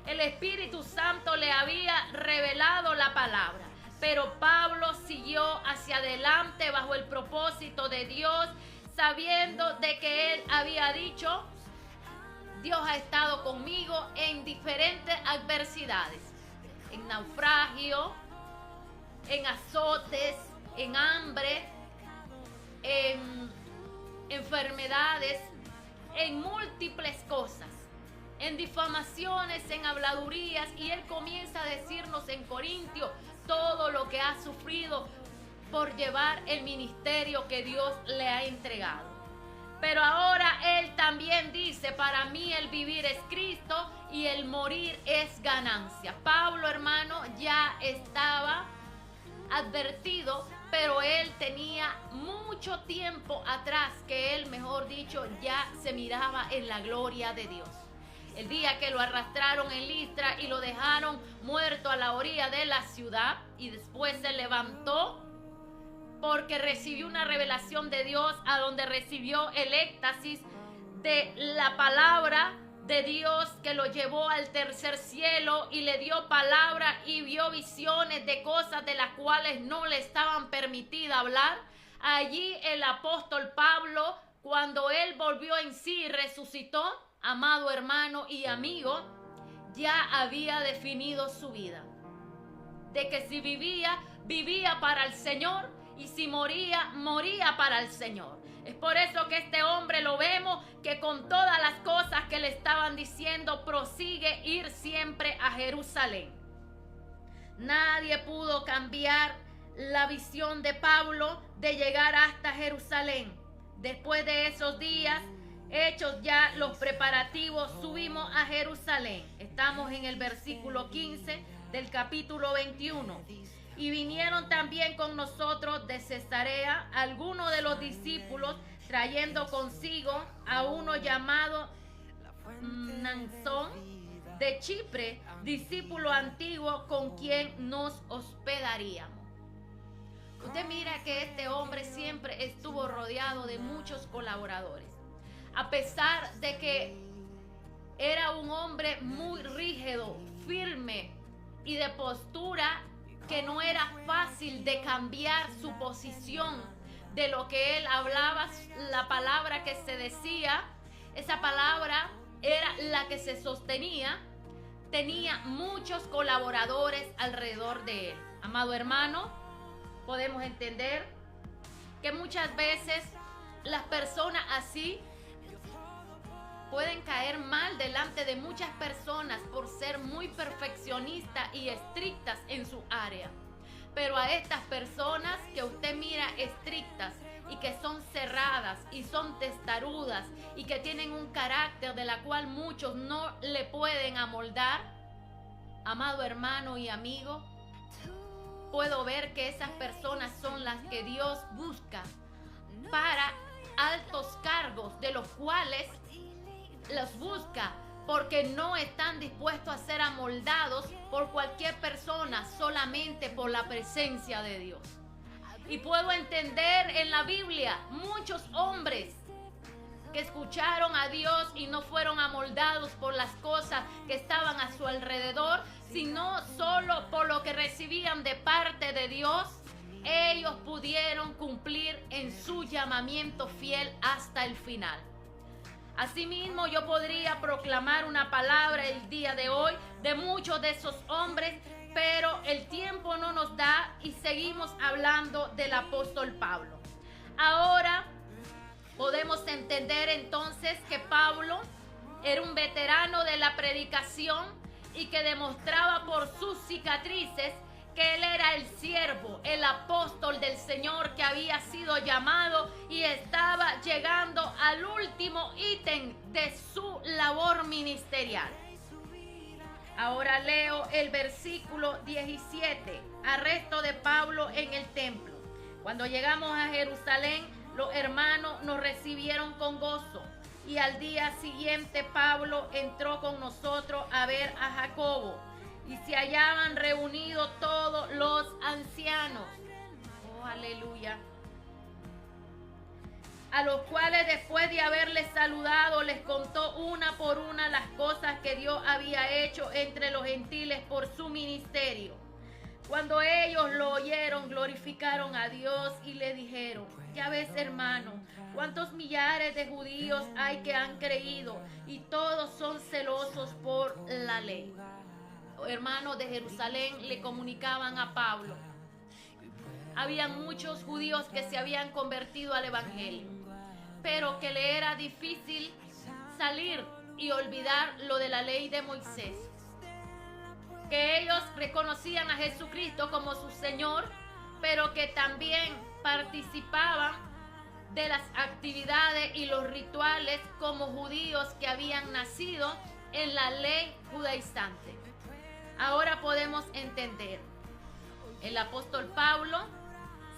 El Espíritu Santo le había revelado la palabra, pero Pablo siguió hacia adelante bajo el propósito de Dios, sabiendo de que él había dicho: Dios ha estado conmigo en diferentes adversidades, en naufragio, en azotes, en hambre, en enfermedades, en múltiples cosas, en difamaciones, en habladurías, y él comienza a decirnos en Corintios todo lo que ha sufrido por llevar el ministerio que Dios le ha entregado. Pero ahora él también dice: para mí el vivir es Cristo y el morir es ganancia. Pablo, hermano, ya estaba advertido, pero él tenía mucho tiempo atrás que él, mejor dicho, ya se miraba en la gloria de Dios. El día que lo arrastraron en Listra y lo dejaron muerto a la orilla de la ciudad, y después se levantó porque recibió una revelación de Dios, a donde recibió el éxtasis de la palabra de Dios, que lo llevó al tercer cielo y le dio palabra y vio visiones de cosas de las cuales no le estaban permitidas hablar. Allí el apóstol Pablo, cuando él volvió en sí y resucitó, amado hermano y amigo, ya había definido su vida, de que si vivía, vivía para el Señor, y si moría, moría para el Señor. Es por eso que este hombre lo vemos que con todas las cosas que le estaban diciendo, prosigue ir siempre a Jerusalén. Nadie pudo cambiar la visión de Pablo de llegar hasta Jerusalén. Después de esos días, hechos ya los preparativos, subimos a Jerusalén. Estamos en el versículo 15 del capítulo 21. Y vinieron también con nosotros de Cesarea algunos de los discípulos, trayendo consigo a uno llamado Mnason de Chipre, discípulo antiguo con quien nos hospedaríamos. Usted mira que este hombre siempre estuvo rodeado de muchos colaboradores. A pesar de que era un hombre muy rígido, firme y de postura que no era fácil de cambiar su posición de lo que él hablaba, la palabra que se decía, esa palabra era la que se sostenía, tenía muchos colaboradores alrededor de él. Amado hermano, podemos entender que muchas veces las personas así pueden caer mal delante de muchas personas por ser muy perfeccionistas y estrictas en su área. Pero a estas personas que usted mira estrictas y que son cerradas y son testarudas y que tienen un carácter de la cual muchos no le pueden amoldar, amado hermano y amigo, puedo ver que esas personas son las que Dios busca para altos cargos, de los cuales los busca porque no están dispuestos a ser amoldados por cualquier persona, solamente por la presencia de Dios. Y puedo entender en la Biblia muchos hombres que escucharon a Dios y no fueron amoldados por las cosas que estaban a su alrededor, sino solo por lo que recibían de parte de Dios. Ellos pudieron cumplir en su llamamiento fiel hasta el final. Asimismo, yo podría proclamar una palabra el día de hoy de muchos de esos hombres, pero el tiempo no nos da y seguimos hablando del apóstol Pablo. Ahora podemos entender entonces que Pablo era un veterano de la predicación y que demostraba por sus cicatrices que él era el siervo, el apóstol del Señor que había sido llamado y estaba llegando al último ítem de su labor ministerial. Ahora leo el versículo 17, arresto de Pablo en el templo. Cuando llegamos a Jerusalén, los hermanos nos recibieron con gozo y al día siguiente Pablo entró con nosotros a ver a Jacobo. Y se hallaban reunidos todos los ancianos. Oh, aleluya. A los cuales después de haberles saludado, les contó una por una las cosas que Dios había hecho entre los gentiles por su ministerio. Cuando ellos lo oyeron, glorificaron a Dios y le dijeron: ya ves, hermano, cuántos millares de judíos hay que han creído y todos son celosos por la ley. Hermanos de Jerusalén le comunicaban a Pablo. Habían muchos judíos que se habían convertido al evangelio, pero que le era difícil salir y olvidar lo de la ley de Moisés. Que ellos reconocían a Jesucristo como su Señor, pero que también participaban de las actividades y los rituales como judíos que habían nacido en la ley judaizante. Ahora podemos entender. El apóstol Pablo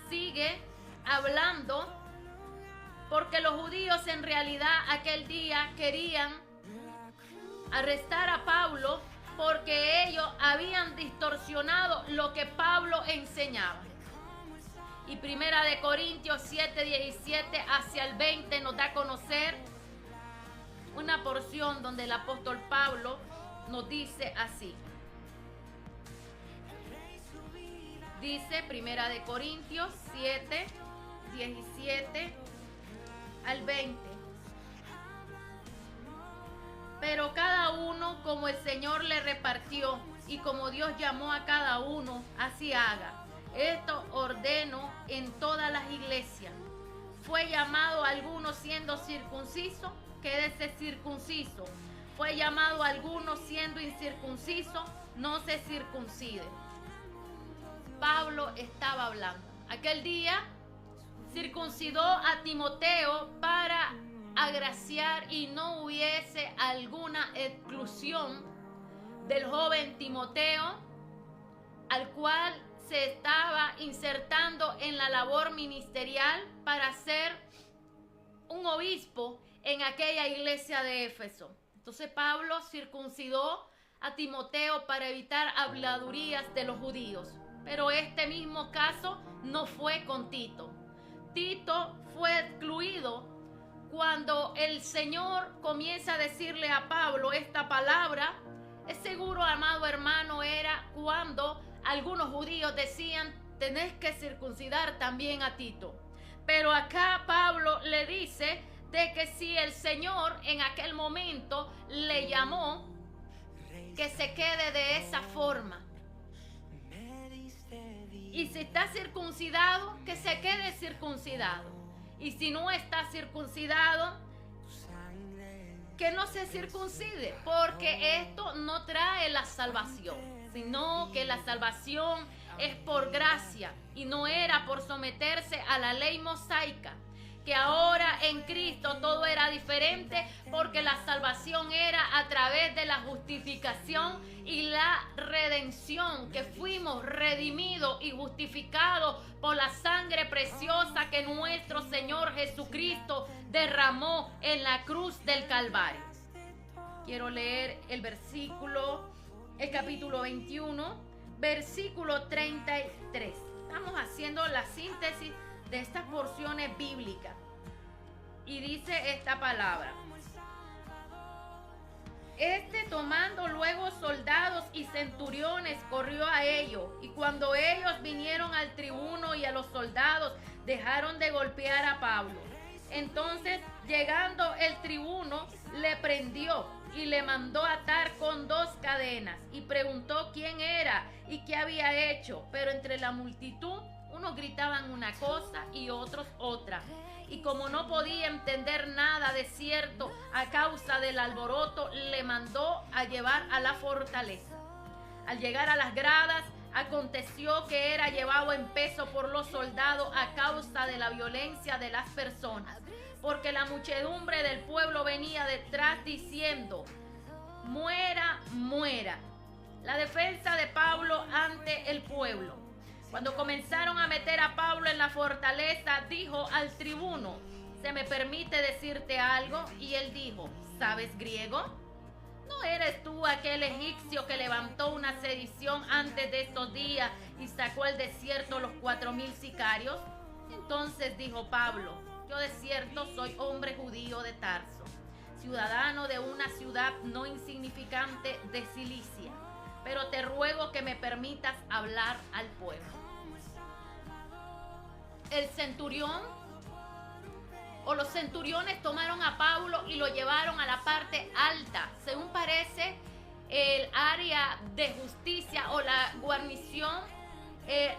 sigue hablando porque los judíos en realidad aquel día querían arrestar a Pablo porque ellos habían distorsionado lo que Pablo enseñaba. Y Primera de Corintios 7:17 hacia el 20 nos da a conocer una porción donde el apóstol Pablo nos dice así. Dice Primera de Corintios 7:17 al 20. Pero cada uno como el Señor le repartió y como Dios llamó a cada uno, así haga. Esto ordeno en todas las iglesias. Fue llamado a alguno siendo circunciso, quédese circunciso. Fue llamado a alguno siendo incircunciso, no se circuncide. Pablo estaba hablando. Aquel día circuncidó a Timoteo para agraciar y no hubiese alguna exclusión del joven Timoteo, al cual se estaba insertando en la labor ministerial para ser un obispo en aquella iglesia de Éfeso. Entonces Pablo circuncidó a Timoteo para evitar habladurías de los judíos. Pero este mismo caso no fue con Tito. Tito fue excluido cuando el Señor comienza a decirle a Pablo esta palabra. Es seguro, amado hermano, era cuando algunos judíos decían: tenés que circuncidar también a Tito. Pero acá Pablo le dice de que si el Señor en aquel momento le llamó, que se quede de esa forma. Y si está circuncidado, que se quede circuncidado. Y si no está circuncidado, que no se circuncide, porque esto no trae la salvación, sino que la salvación es por gracia y no era por someterse a la ley mosaica, que ahora en Cristo todo era diferente, porque la salvación era a través de la justificación y la redención, que fuimos redimidos y justificados por la sangre preciosa que nuestro Señor Jesucristo derramó en la cruz del Calvario. Quiero leer el capítulo 21, versículo 33. Estamos haciendo la síntesis de estas porciones bíblicas. Y dice esta palabra: tomando luego soldados y centuriones, corrió a ellos, y cuando ellos vinieron al tribuno y a los soldados, dejaron de golpear a Pablo. Entonces, llegando el tribuno, le prendió y le mandó atar con 2 cadenas, y preguntó quién era y qué había hecho. Pero entre la multitud, unos gritaban una cosa y otros otra. Y como no podía entender nada de cierto a causa del alboroto, le mandó a llevar a la fortaleza. Al llegar a las gradas, aconteció que era llevado en peso por los soldados a causa de la violencia de las personas, porque la muchedumbre del pueblo venía detrás diciendo: muera, muera. La defensa de Pablo ante el pueblo. Cuando comenzaron a meter a Pablo en la fortaleza, dijo al tribuno: ¿se me permite decirte algo? Y él dijo: ¿sabes griego? ¿No eres tú aquel egipcio que levantó una sedición antes de estos días y sacó al desierto los 4,000 sicarios? Entonces dijo Pablo: yo de cierto soy hombre judío de Tarso, ciudadano de una ciudad no insignificante de Cilicia, pero te ruego que me permitas hablar al pueblo. El centurión o los centuriones tomaron a Pablo y lo llevaron a la parte alta. Según parece, el área de justicia o la guarnición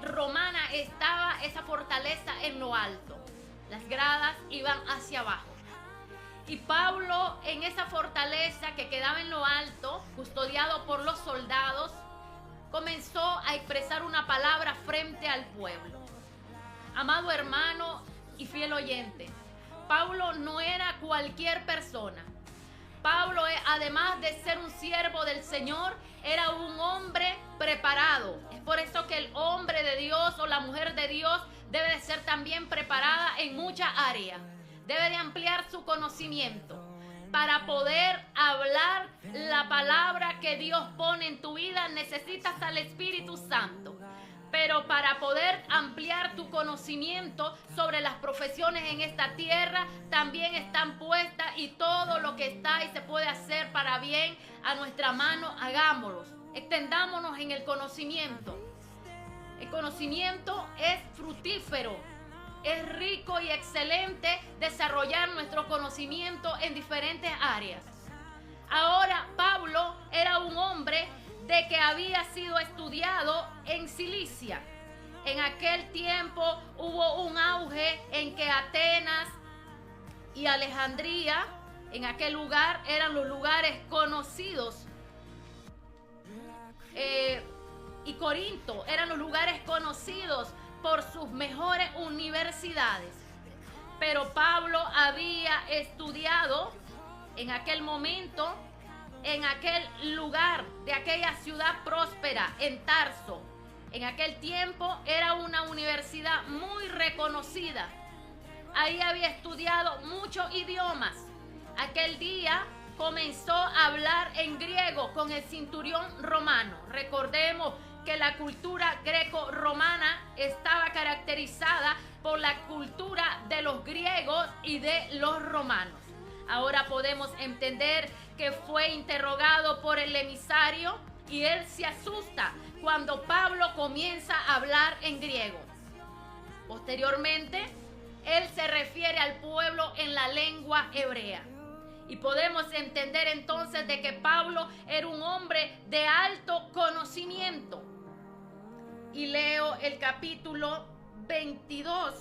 romana estaba esa fortaleza en lo alto. Las gradas iban hacia abajo. Y Pablo, en esa fortaleza que quedaba en lo alto, custodiado por los soldados, comenzó a expresar una palabra frente al pueblo. Amado hermano y fiel oyente, Pablo no era cualquier persona. Pablo, además de ser un siervo del Señor, era un hombre preparado. Es por eso que el hombre de Dios o la mujer de Dios debe de ser también preparada en muchas áreas. Debe de ampliar su conocimiento para poder hablar la palabra que Dios pone en tu vida. Necesitas al Espíritu Santo. Pero para poder ampliar tu conocimiento sobre las profesiones en esta tierra, también están puestas, y todo lo que está y se puede hacer para bien a nuestra mano, hagámoslo. Extendámonos en el conocimiento. El conocimiento es fructífero. Es rico y excelente desarrollar nuestro conocimiento en diferentes áreas. Ahora, Pablo era un hombre de que había sido estudiado en Cilicia. En aquel tiempo hubo un auge en que Atenas y Alejandría, en aquel lugar, eran los lugares conocidos. Y Corinto eran los lugares conocidos por sus mejores universidades. Pero Pablo había estudiado en aquel momento, en aquel lugar de aquella ciudad próspera, en Tarso. En aquel tiempo era una universidad muy reconocida. Ahí había estudiado muchos idiomas. Aquel día comenzó a hablar en griego con el centurión romano. Recordemos que la cultura greco-romana estaba caracterizada por la cultura de los griegos y de los romanos. Ahora podemos entender que fue interrogado por el emisario y él se asusta cuando Pablo comienza a hablar en griego. Posteriormente, él se refiere al pueblo en la lengua hebrea. Y podemos entender entonces de que Pablo era un hombre de alto conocimiento. Y leo el capítulo 22.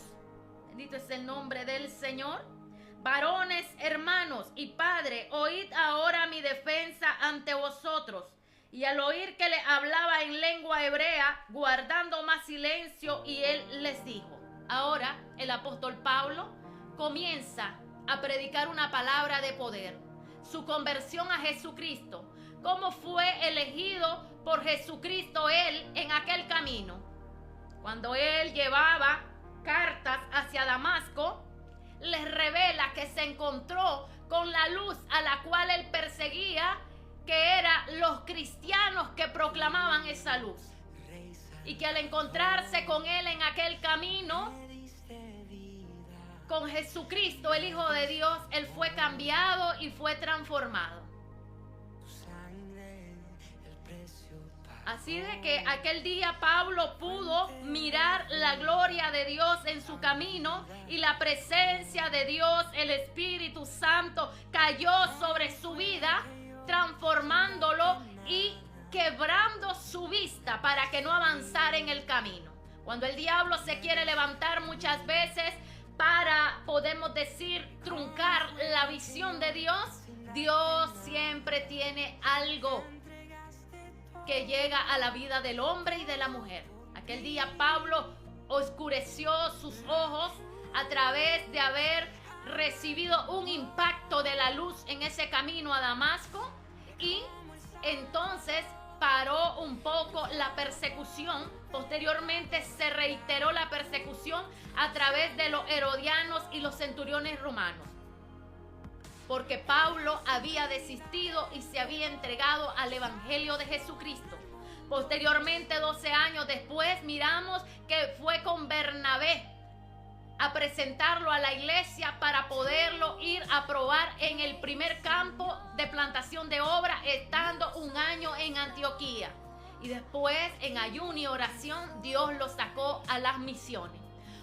Bendito es el nombre del Señor. Varones, hermanos y padre, oíd ahora mi defensa ante vosotros. Y al oír que le hablaba en lengua hebrea, guardando más silencio, y él les dijo. Ahora el apóstol Pablo comienza a predicar una palabra de poder. Su conversión a Jesucristo. Cómo fue elegido por Jesucristo él en aquel camino. Cuando él llevaba cartas hacia Damasco, les revela que se encontró con la luz a la cual él perseguía, que eran los cristianos que proclamaban esa luz. Y que al encontrarse con él en aquel camino, con Jesucristo, el Hijo de Dios, él fue cambiado y fue transformado. Así de que aquel día Pablo pudo mirar la gloria de Dios en su camino y la presencia de Dios, el Espíritu Santo, cayó sobre su vida, transformándolo y quebrando su vista para que no avanzara en el camino. Cuando el diablo se quiere levantar muchas veces para, podemos decir, truncar la visión de Dios, Dios siempre tiene algo que llega a la vida del hombre y de la mujer. Aquel día Pablo oscureció sus ojos a través de haber recibido un impacto de la luz en ese camino a Damasco, y entonces paró un poco la persecución. Posteriormente se reiteró la persecución a través de los herodianos y los centuriones romanos, porque Pablo había desistido y se había entregado al evangelio de Jesucristo. Posteriormente, 12 años después, miramos que fue con Bernabé a presentarlo a la iglesia para poderlo ir a probar en el primer campo de plantación de obra, estando un año en Antioquía. Y después, en ayuno y oración, Dios lo sacó a las misiones.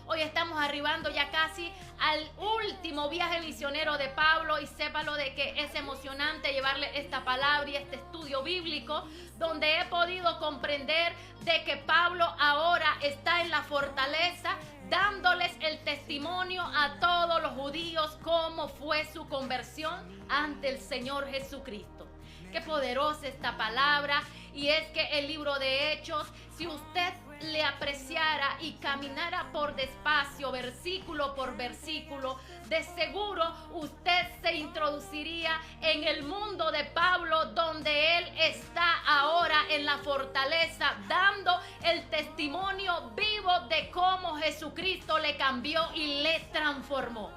Hoy estamos arribando ya casi al último viaje misionero de Pablo, y sépalo de que es emocionante llevarle esta palabra y este estudio bíblico, donde he podido comprender de que Pablo ahora está en la fortaleza, dándoles el testimonio a todos los judíos cómo fue su conversión ante el Señor Jesucristo. Qué poderosa esta palabra. Y es que el libro de Hechos, si usted le apreciara y caminara por despacio, versículo por versículo, de seguro usted se introduciría en el mundo de Pablo, donde él está ahora en la fortaleza, dando el testimonio vivo de cómo Jesucristo le cambió y le transformó.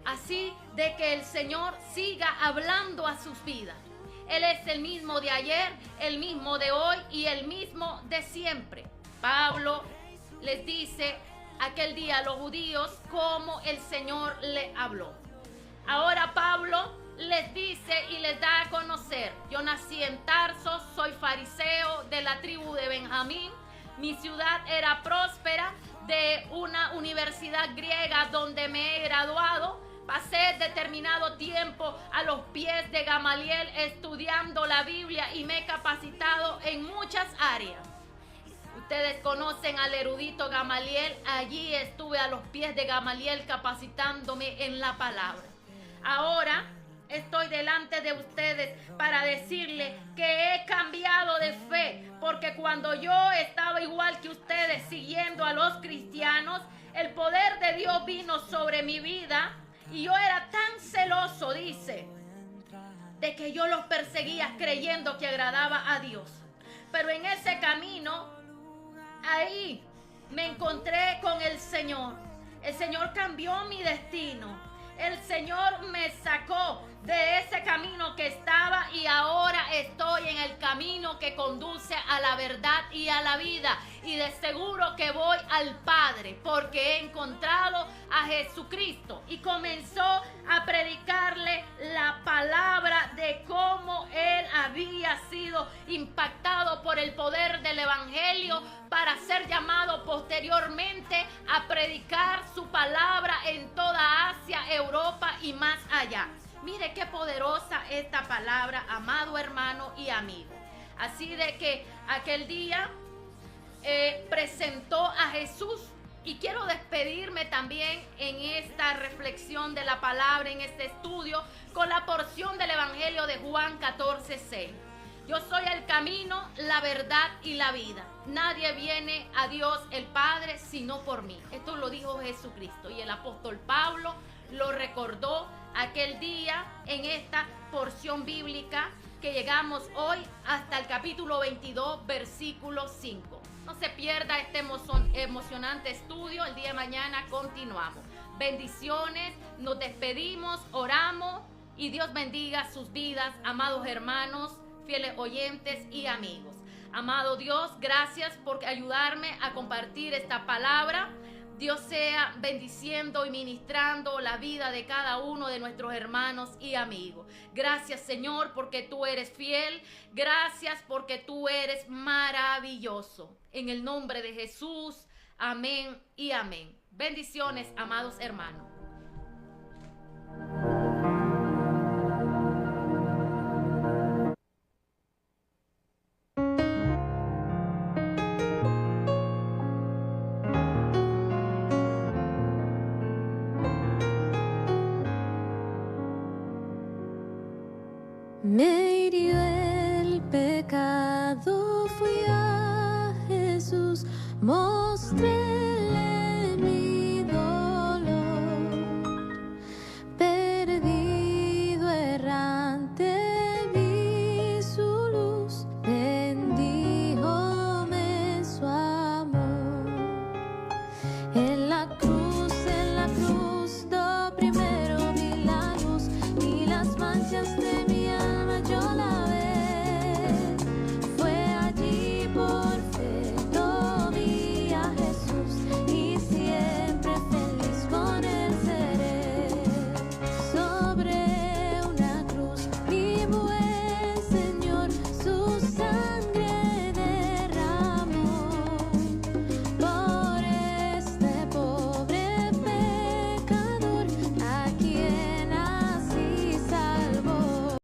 Así de que el Señor siga hablando a sus vidas. Él es el mismo de ayer, el mismo de hoy y el mismo de siempre. Pablo les dice aquel día a los judíos cómo el Señor le habló. Ahora Pablo les dice y les da a conocer: yo nací en Tarso, soy fariseo de la tribu de Benjamín. Mi ciudad era próspera, de una universidad griega donde me he graduado. Pasé determinado tiempo a los pies de Gamaliel estudiando la Biblia y me he capacitado en muchas áreas. Ustedes conocen al erudito Gamaliel. Allí estuve a los pies de Gamaliel capacitándome en la palabra. Ahora estoy delante de ustedes para decirles que he cambiado de fe, porque cuando yo estaba igual que ustedes siguiendo a los cristianos, el poder de Dios vino sobre mi vida. Y yo era tan celoso, dice, de que yo los perseguía creyendo que agradaba a Dios. Pero en ese camino, ahí me encontré con el Señor. El Señor cambió mi destino. El Señor me sacó de ese camino que conduce a la verdad y a la vida. Y de seguro que voy al Padre porque he encontrado a Jesucristo. Y comenzó a predicarle la palabra de cómo él había sido impactado por el poder del Evangelio para ser llamado posteriormente a predicar su palabra en toda Asia, Europa y más allá. Mire qué poderosa esta palabra, amado hermano y amigo. Así de que aquel día presentó a Jesús. Y quiero despedirme también en esta reflexión de la palabra, en este estudio, con la porción del Evangelio de Juan 14:6. Yo soy el camino, la verdad y la vida. Nadie viene a Dios el Padre sino por mí. Esto lo dijo Jesucristo. Y el apóstol Pablo lo recordó aquel día en esta porción bíblica que llegamos hoy hasta el capítulo 22, versículo 5. No se pierda este emocionante estudio. El día de mañana continuamos. Bendiciones, nos despedimos, oramos y Dios bendiga sus vidas, amados hermanos, fieles oyentes y amigos. Amado Dios, gracias por ayudarme a compartir esta palabra. Dios sea bendiciendo y ministrando la vida de cada uno de nuestros hermanos y amigos. Gracias, Señor, porque tú eres fiel. Gracias porque tú eres maravilloso. En el nombre de Jesús, amén y amén. Bendiciones, amados hermanos. Me hirió el pecado, fui a Jesús, mostré